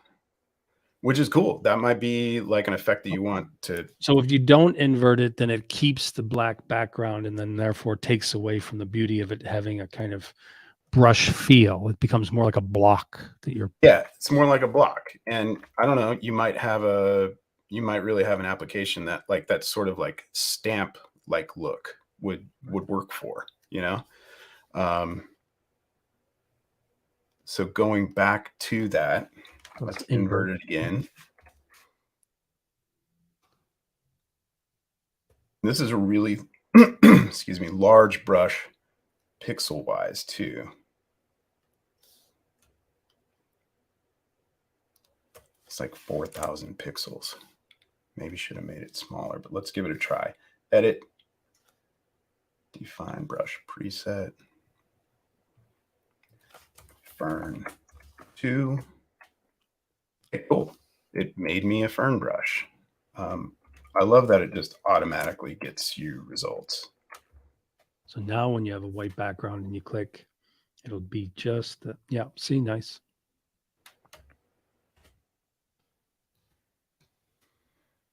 Speaker 2: which is cool. That might be like an effect that you want to.
Speaker 1: So if you don't invert it, then it keeps the black background and then therefore takes away from the beauty of it having a kind of brush feel. It becomes more like a block that you're.
Speaker 2: Yeah, it's more like a block. And I don't know, you might really have an application that sort of like stamp like look would work for, so going back to that, let's invert it again. This is a really, excuse me, large brush pixel wise too. It's like 4,000 pixels. Maybe should have made it smaller, but let's give it a try. Edit, define brush preset, Fern 2. Okay, cool. It made me a fern brush. I love that it just automatically gets you results.
Speaker 1: So now when you have a white background and you click, it'll be just, yeah, see, nice.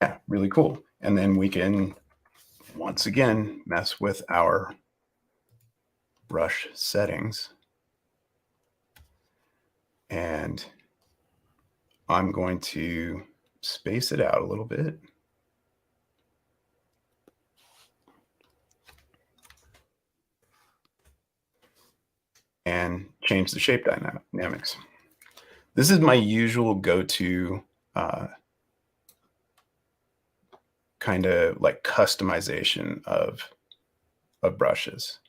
Speaker 2: Yeah, really cool. And then we can, once again, mess with our brush settings. And I'm going to space it out a little bit. And change the shape dynamics. This is my usual go-to kind of like customization of brushes.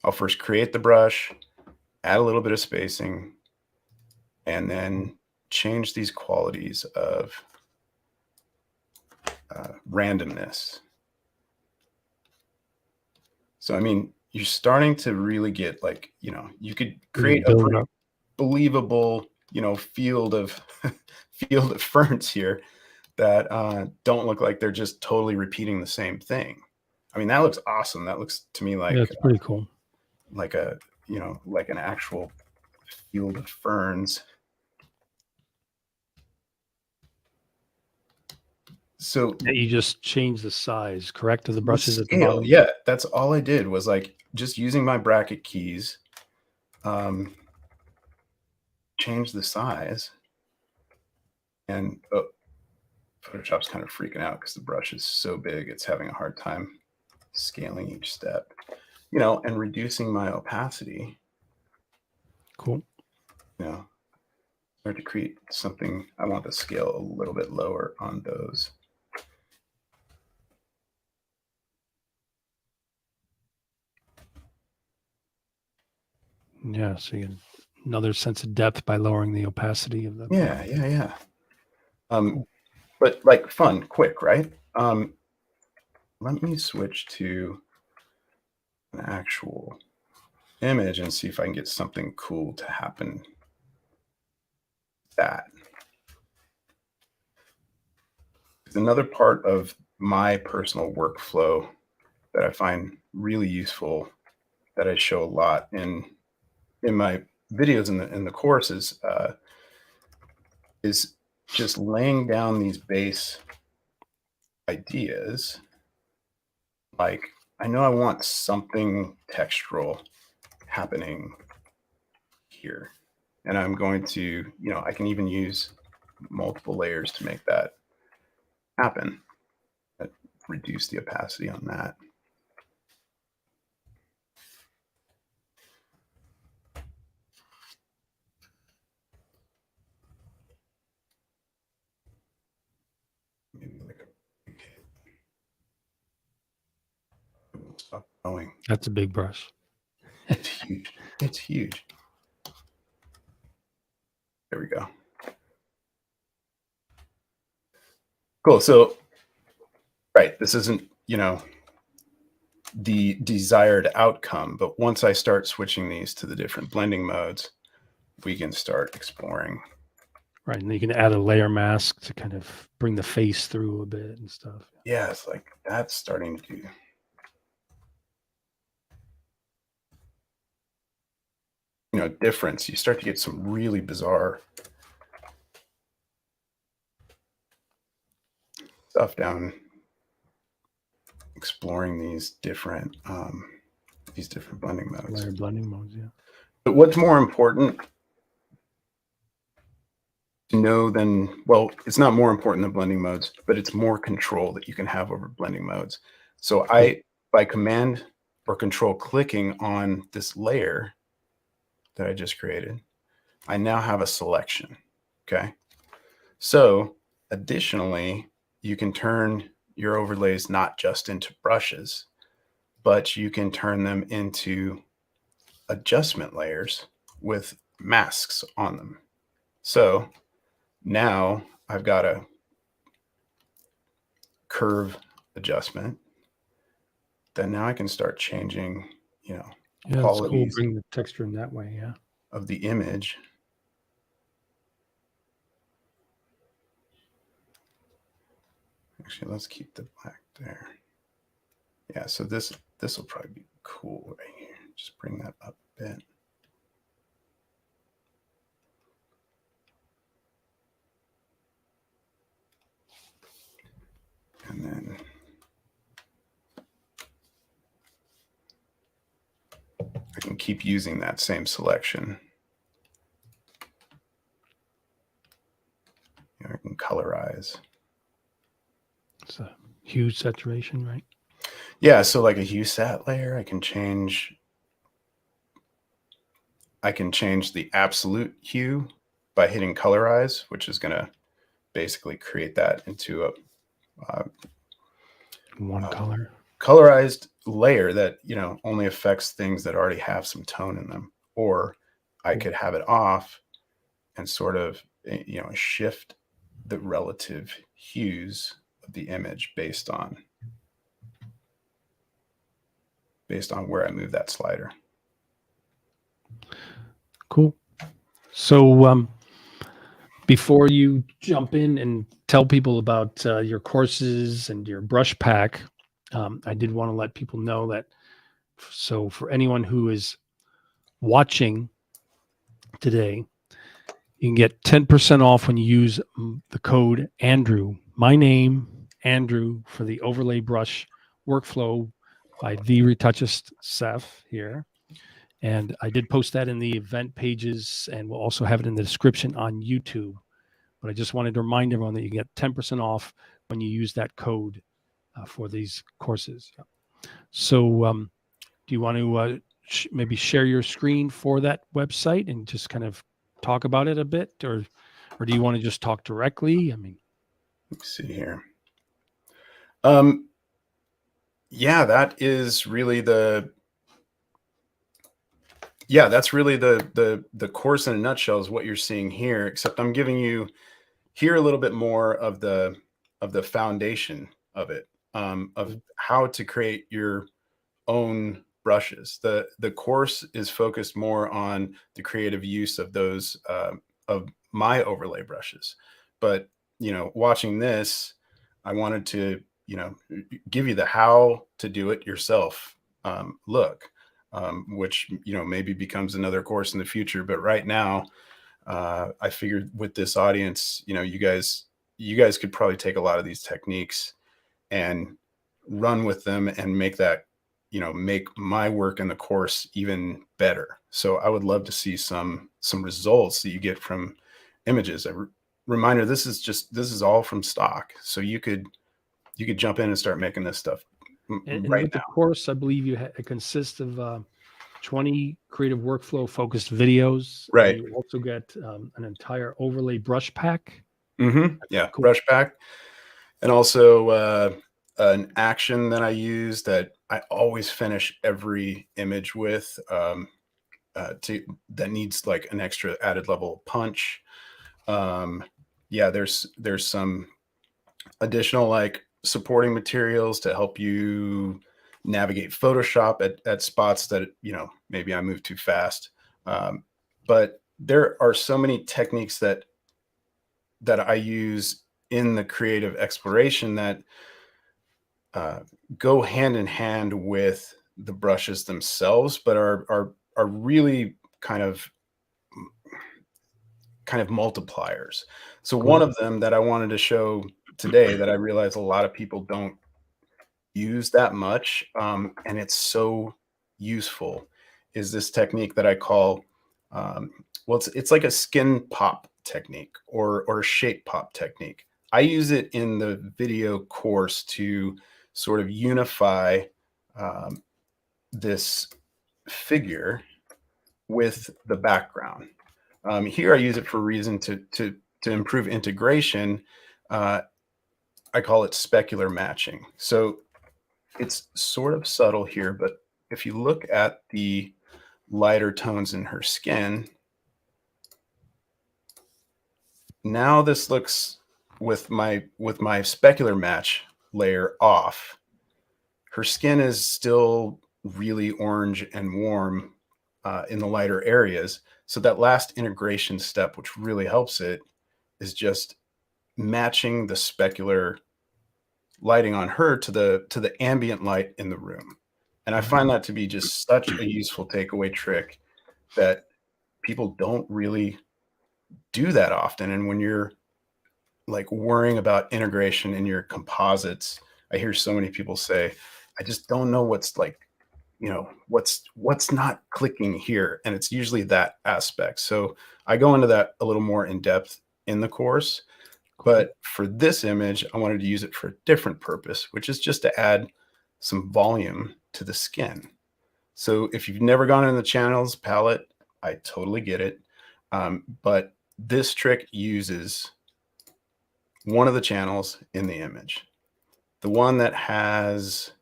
Speaker 2: I'll first create the brush, add a little bit of spacing, and then change these qualities of randomness. So, I mean, you're starting to really get like, you could create a pretty believable, field of ferns here that don't look like they're just totally repeating the same thing. I mean, that looks awesome. That looks to me like,
Speaker 1: it's pretty cool.
Speaker 2: Like like an actual field of ferns. So
Speaker 1: you just change the size, correct, of the brushes at the bottom?
Speaker 2: Yeah, that's all I did was like just using my bracket keys, change the size. And Photoshop's kind of freaking out because the brush is so big, it's having a hard time scaling each step, and reducing my opacity.
Speaker 1: Cool.
Speaker 2: start to create something. I want the scale a little bit lower on those.
Speaker 1: Yeah, so you get another sense of depth by lowering the opacity of the.
Speaker 2: Yeah. But like fun, quick, right? Let me switch to an actual image and see if I can get something cool to happen. That. Another part of my personal workflow that I find really useful, that I show a lot in my videos in the courses, is just laying down these base ideas. Like, I know I want something textural happening here, and I'm going to, I can even use multiple layers to make that happen. Reduce the opacity on that. Maybe like stop going.
Speaker 1: That's a big brush.
Speaker 2: It's huge. It's huge. There we go. Cool. So, right, this isn't, the desired outcome, but once I start switching these to the different blending modes, we can start exploring.
Speaker 1: Right, and you can add a layer mask to kind of bring the face through a bit and stuff.
Speaker 2: Yeah, it's like that's starting to difference. You start to get some really bizarre stuff down exploring these different blending modes.
Speaker 1: Layer blending modes, yeah.
Speaker 2: But what's more important to know than, well, it's not more important than blending modes, but it's more control that you can have over blending modes. So by command or control clicking on this layer that I just created, I now have a selection. Okay. So additionally, you can turn your overlays not just into brushes, but you can turn them into adjustment layers with masks on them. So now I've got a curve adjustment. Then now I can start changing, qualities.
Speaker 1: It's cool. Bring the texture in that way, yeah.
Speaker 2: Of the image. Actually, let's keep the black there. Yeah, so this will probably be cool right here. Just bring that up a bit. And then I can keep using that same selection. I can colorize.
Speaker 1: It's a hue saturation, right?
Speaker 2: Yeah, so like a hue sat layer, I can change the absolute hue by hitting colorize, which is going to basically create that into a
Speaker 1: one color
Speaker 2: colorized layer that only affects things that already have some tone in them. Or I could have it off and sort of shift the relative hues of the image based on where I move that slider.
Speaker 1: Cool. So before you jump in and tell people about your courses and your brush pack, I did want to let people know that, so for anyone who is watching today, you can get 10% off when you use the code Andrew, my name, Andrew, for the overlay brush workflow by the Retouchist Sef here. And I did post that in the event pages, and we'll also have it in the description on YouTube. But I just wanted to remind everyone that you get 10% off when you use that code for these courses. So do you want to maybe share your screen for that website and just kind of talk about it a bit, or do you want to just talk directly? I mean,
Speaker 2: let's see here. Yeah, that is really that's really the course in a nutshell is what you're seeing here, except I'm giving you here a little bit more of the foundation of it, of how to create your own brushes. The course is focused more on the creative use of those of my overlay brushes. But watching this, I wanted to give you the how to do it yourself look, which maybe becomes another course in the future. But right now, I figured with this audience, you guys could probably take a lot of these techniques and run with them and make that make my work in the course even better. So I would love to see some results that you get from images. Reminder, this is all from stock, so you could jump in and start making this stuff
Speaker 1: and
Speaker 2: right
Speaker 1: with the
Speaker 2: now.
Speaker 1: course, I believe it consists of 20 creative workflow focused videos.
Speaker 2: Right.
Speaker 1: And you also get an entire overlay brush pack.
Speaker 2: Yeah,
Speaker 1: Cool.
Speaker 2: brush pack. And also an action that I use that I always finish every image with that needs like an extra added level of punch. Yeah, there's some additional like supporting materials to help you navigate Photoshop at spots that maybe I move too fast. But there are so many techniques that I use in the creative exploration that go hand in hand with the brushes themselves, but are really kind of multipliers. So
Speaker 1: Cool.
Speaker 2: one of them that I wanted to show today that I realize a lot of people don't use that much, and it's so useful, is this technique that I call well, it's like a skin pop technique or a shape pop technique. I use it in the video course to sort of unify this figure with the background. Here I use it for a reason to improve integration. I call it specular matching. So it's sort of subtle here, but if you look at the lighter tones in her skin, now this looks with my specular match layer off. Her skin is still really orange and warm in the lighter areas. So that last integration step, which really helps it, is just matching the specular lighting on her to the ambient light in the room. And I find that to be just such a useful takeaway trick that people don't really do that often. And when you're like worrying about integration in your composites, I hear so many people say, I just don't know what's like, what's not clicking here. And it's usually that aspect. So I go into that a little more in depth in the course. But for this image, I wanted to use it for a different purpose, which is just to add some volume to the skin. So if you've never gone in the channels palette, I totally get it. But this trick uses one of the channels in the image, the one that has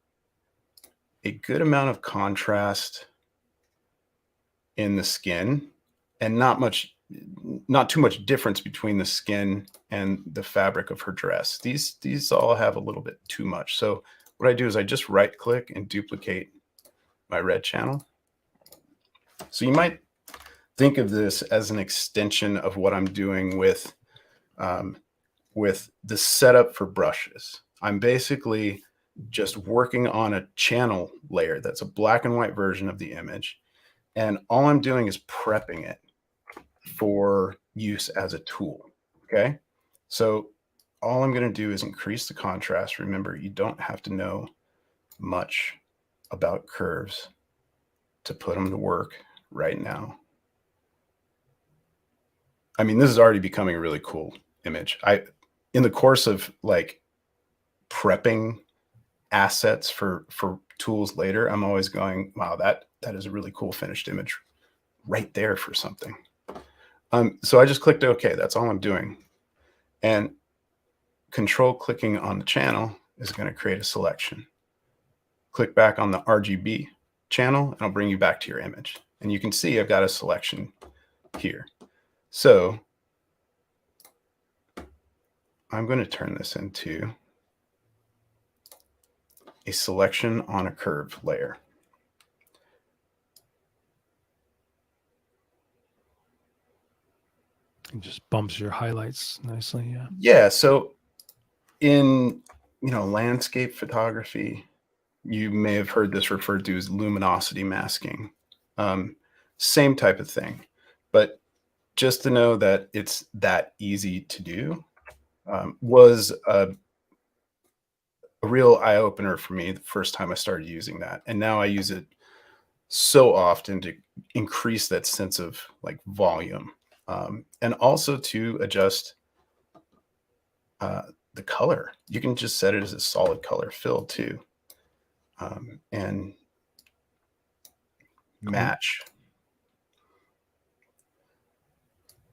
Speaker 2: a good amount of contrast in the skin and not too much difference between the skin and the fabric of her dress. These all have a little bit too much. So what I do is I just right click and duplicate my red channel. So you might think of this as an extension of what I'm doing with the setup for brushes. I'm basically just working on a channel layer that's a black and white version of the image. And all I'm doing is prepping it for use as a tool. Okay. So all I'm going to do is increase the contrast. Remember, you don't have to know much about curves to put them to work right now. I mean, this is already becoming a really cool image. In the course of like prepping assets for tools later, I'm always going, wow, that is a really cool finished image right there for something. So I just clicked OK. That's all I'm doing. And control clicking on the channel is going to create a selection. Click back on the RGB channel and I'll bring you back to your image. And you can see I've got a selection here. So I'm going to turn this into a selection on a curve layer.
Speaker 1: It just bumps your highlights nicely. Yeah.
Speaker 2: Yeah. So in, landscape photography, you may have heard this referred to as luminosity masking. Same type of thing, but just to know that it's that easy to do was a real eye opener for me the first time I started using that. And now I use it so often to increase that sense of like volume, and also to adjust the color. You can just set it as a solid color fill too, and match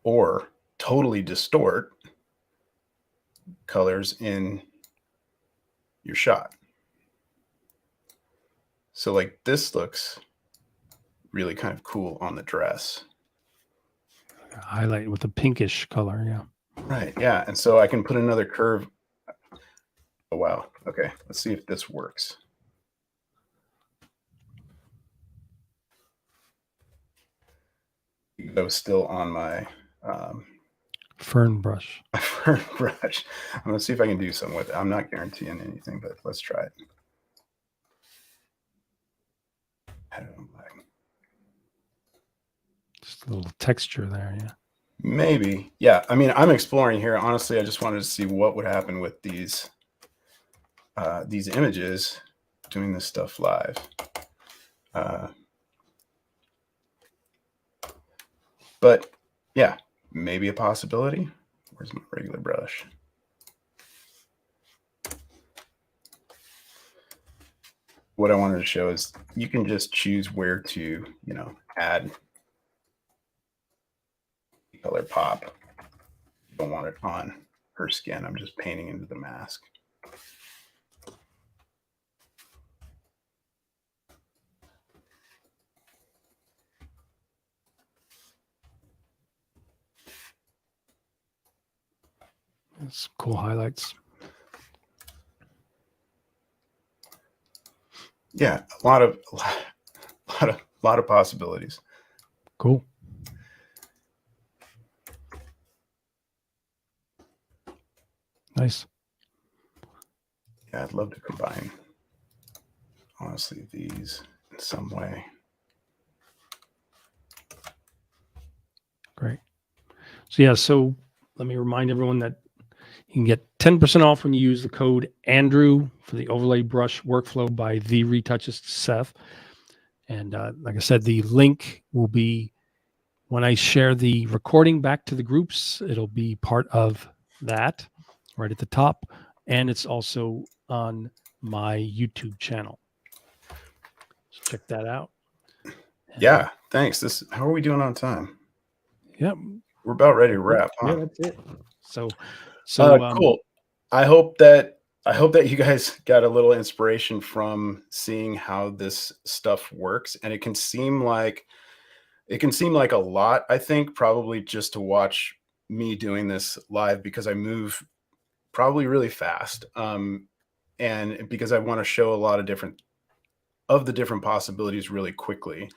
Speaker 2: or totally distort colors in your shot. So like this looks really kind of cool on the dress.
Speaker 1: Highlight with a pinkish color. Yeah.
Speaker 2: Right. Yeah. And so I can put another curve. Oh, wow. Okay. Let's see if this works. I was still on my
Speaker 1: fern brush.
Speaker 2: Fern brush. I'm going to see if I can do something with it. I'm not guaranteeing anything, but let's try it. I don't know.
Speaker 1: Just a little texture there. Yeah.
Speaker 2: Maybe. Yeah. I mean, I'm exploring here. Honestly, I just wanted to see what would happen with these images doing this stuff live. But yeah, maybe a possibility. Where's my regular brush? What I wanted to show is you can just choose where to, add color pop. You don't want it on her skin. I'm just painting into the mask.
Speaker 1: That's cool highlights.
Speaker 2: Yeah, a lot of possibilities.
Speaker 1: Cool. Nice.
Speaker 2: Yeah, I'd love to combine, honestly, these in some way.
Speaker 1: Great. So yeah, so let me remind everyone that you can get 10% off when you use the code Andrew for the overlay brush workflow by the Retouchist Seth. And like I said, the link will be when I share the recording back to the groups. It'll be part of that right at the top. And it's also on my YouTube channel. So check that out. And,
Speaker 2: yeah, thanks. How are we doing on time?
Speaker 1: Yep.
Speaker 2: We're about ready to wrap. Huh?
Speaker 1: Yeah, that's it. So
Speaker 2: cool. I hope that you guys got a little inspiration from seeing how this stuff works. And it can seem like a lot, I think, probably just to watch me doing this live, because I move probably really fast. And because I want to show a lot of the different possibilities really quickly.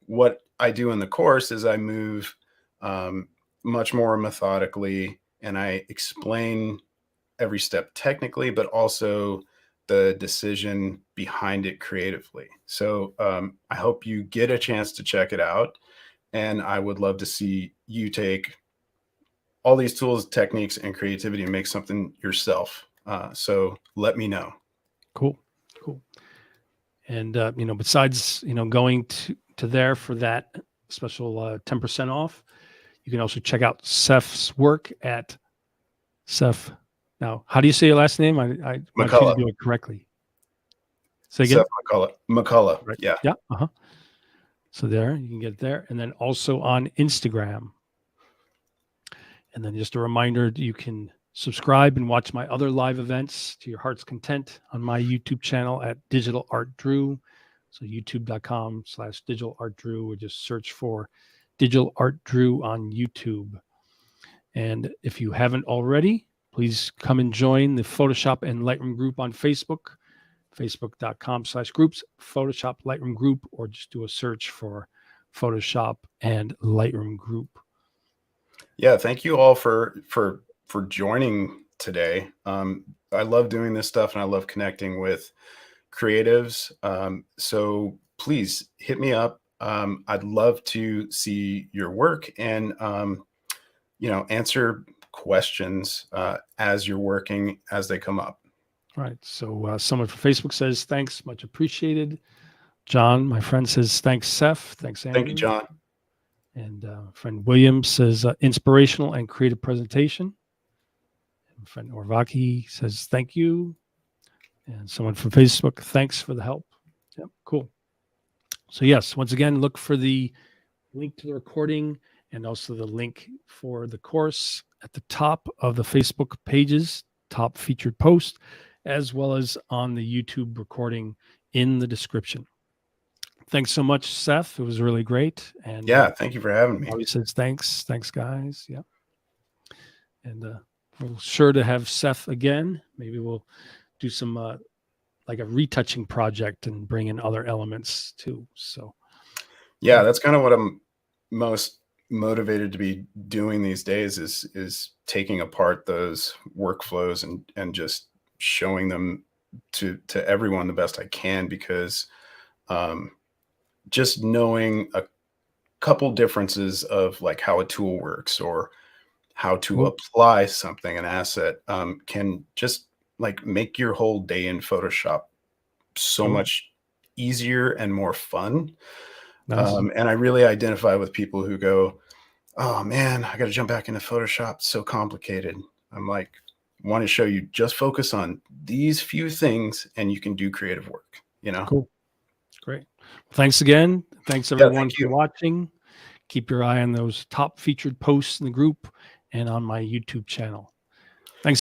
Speaker 2: What I do in the course is I move much more methodically, and I explain every step technically, but also the decision behind it creatively. So I hope you get a chance to check it out. And I would love to see you take all these tools, techniques, and creativity and make something yourself. So let me know.
Speaker 1: Cool. And, besides, going to there for that special 10% off, you can also check out Sef's work at Sef. Now, how do you say your last name? I want you to do it correctly. Say again.
Speaker 2: Sef McCullough.
Speaker 1: Right.
Speaker 2: Yeah.
Speaker 1: Yeah. So there, you can get there. And then also on Instagram. And then just a reminder, you can subscribe and watch my other live events to your heart's content on my YouTube channel at Digital Art Drew. So youtube.com/Digital Art Drew, or just search for Digital Art Drew on YouTube. And if you haven't already, please come and join the Photoshop and Lightroom group on Facebook, facebook.com/groups, Photoshop Lightroom group, or just do a search for Photoshop and Lightroom group.
Speaker 2: Yeah, thank you all for joining today. I love doing this stuff, and I love connecting with creatives. So please hit me up. I'd love to see your work and answer questions as you're working, as they come up.
Speaker 1: All right. So someone from Facebook says, thanks, much appreciated. John, my friend, says, thanks, Sef. Thanks, Andrew.
Speaker 2: Thank you, John.
Speaker 1: And friend William says, inspirational and creative presentation. And friend Orvaki says, thank you. And someone from Facebook, thanks for the help. Yep, cool. So yes, once again, look for the link to the recording and also the link for the course at the top of the Facebook pages, top featured post, as well as on the YouTube recording in the description. Thanks so much, Seth. It was really great. And
Speaker 2: yeah, thank you for having me.
Speaker 1: Bobby says thanks, guys. Yeah, and we're sure to have Seth again. Maybe we'll do some like a retouching project and bring in other elements too. So
Speaker 2: yeah, that's kind of what I'm most motivated to be doing these days, is taking apart those workflows and just showing them to everyone the best I can, because just knowing a couple differences of like how a tool works or how to apply something, an asset, can just like make your whole day in Photoshop so much easier and more fun.
Speaker 1: Nice.
Speaker 2: And I really identify with people who go, oh man, I got to jump back into Photoshop. It's so complicated. I'm like, want to show you, just focus on these few things and you can do creative work,
Speaker 1: Cool. Great. Thanks again. Thanks everyone for watching. Keep your eye on those top featured posts in the group and on my YouTube channel.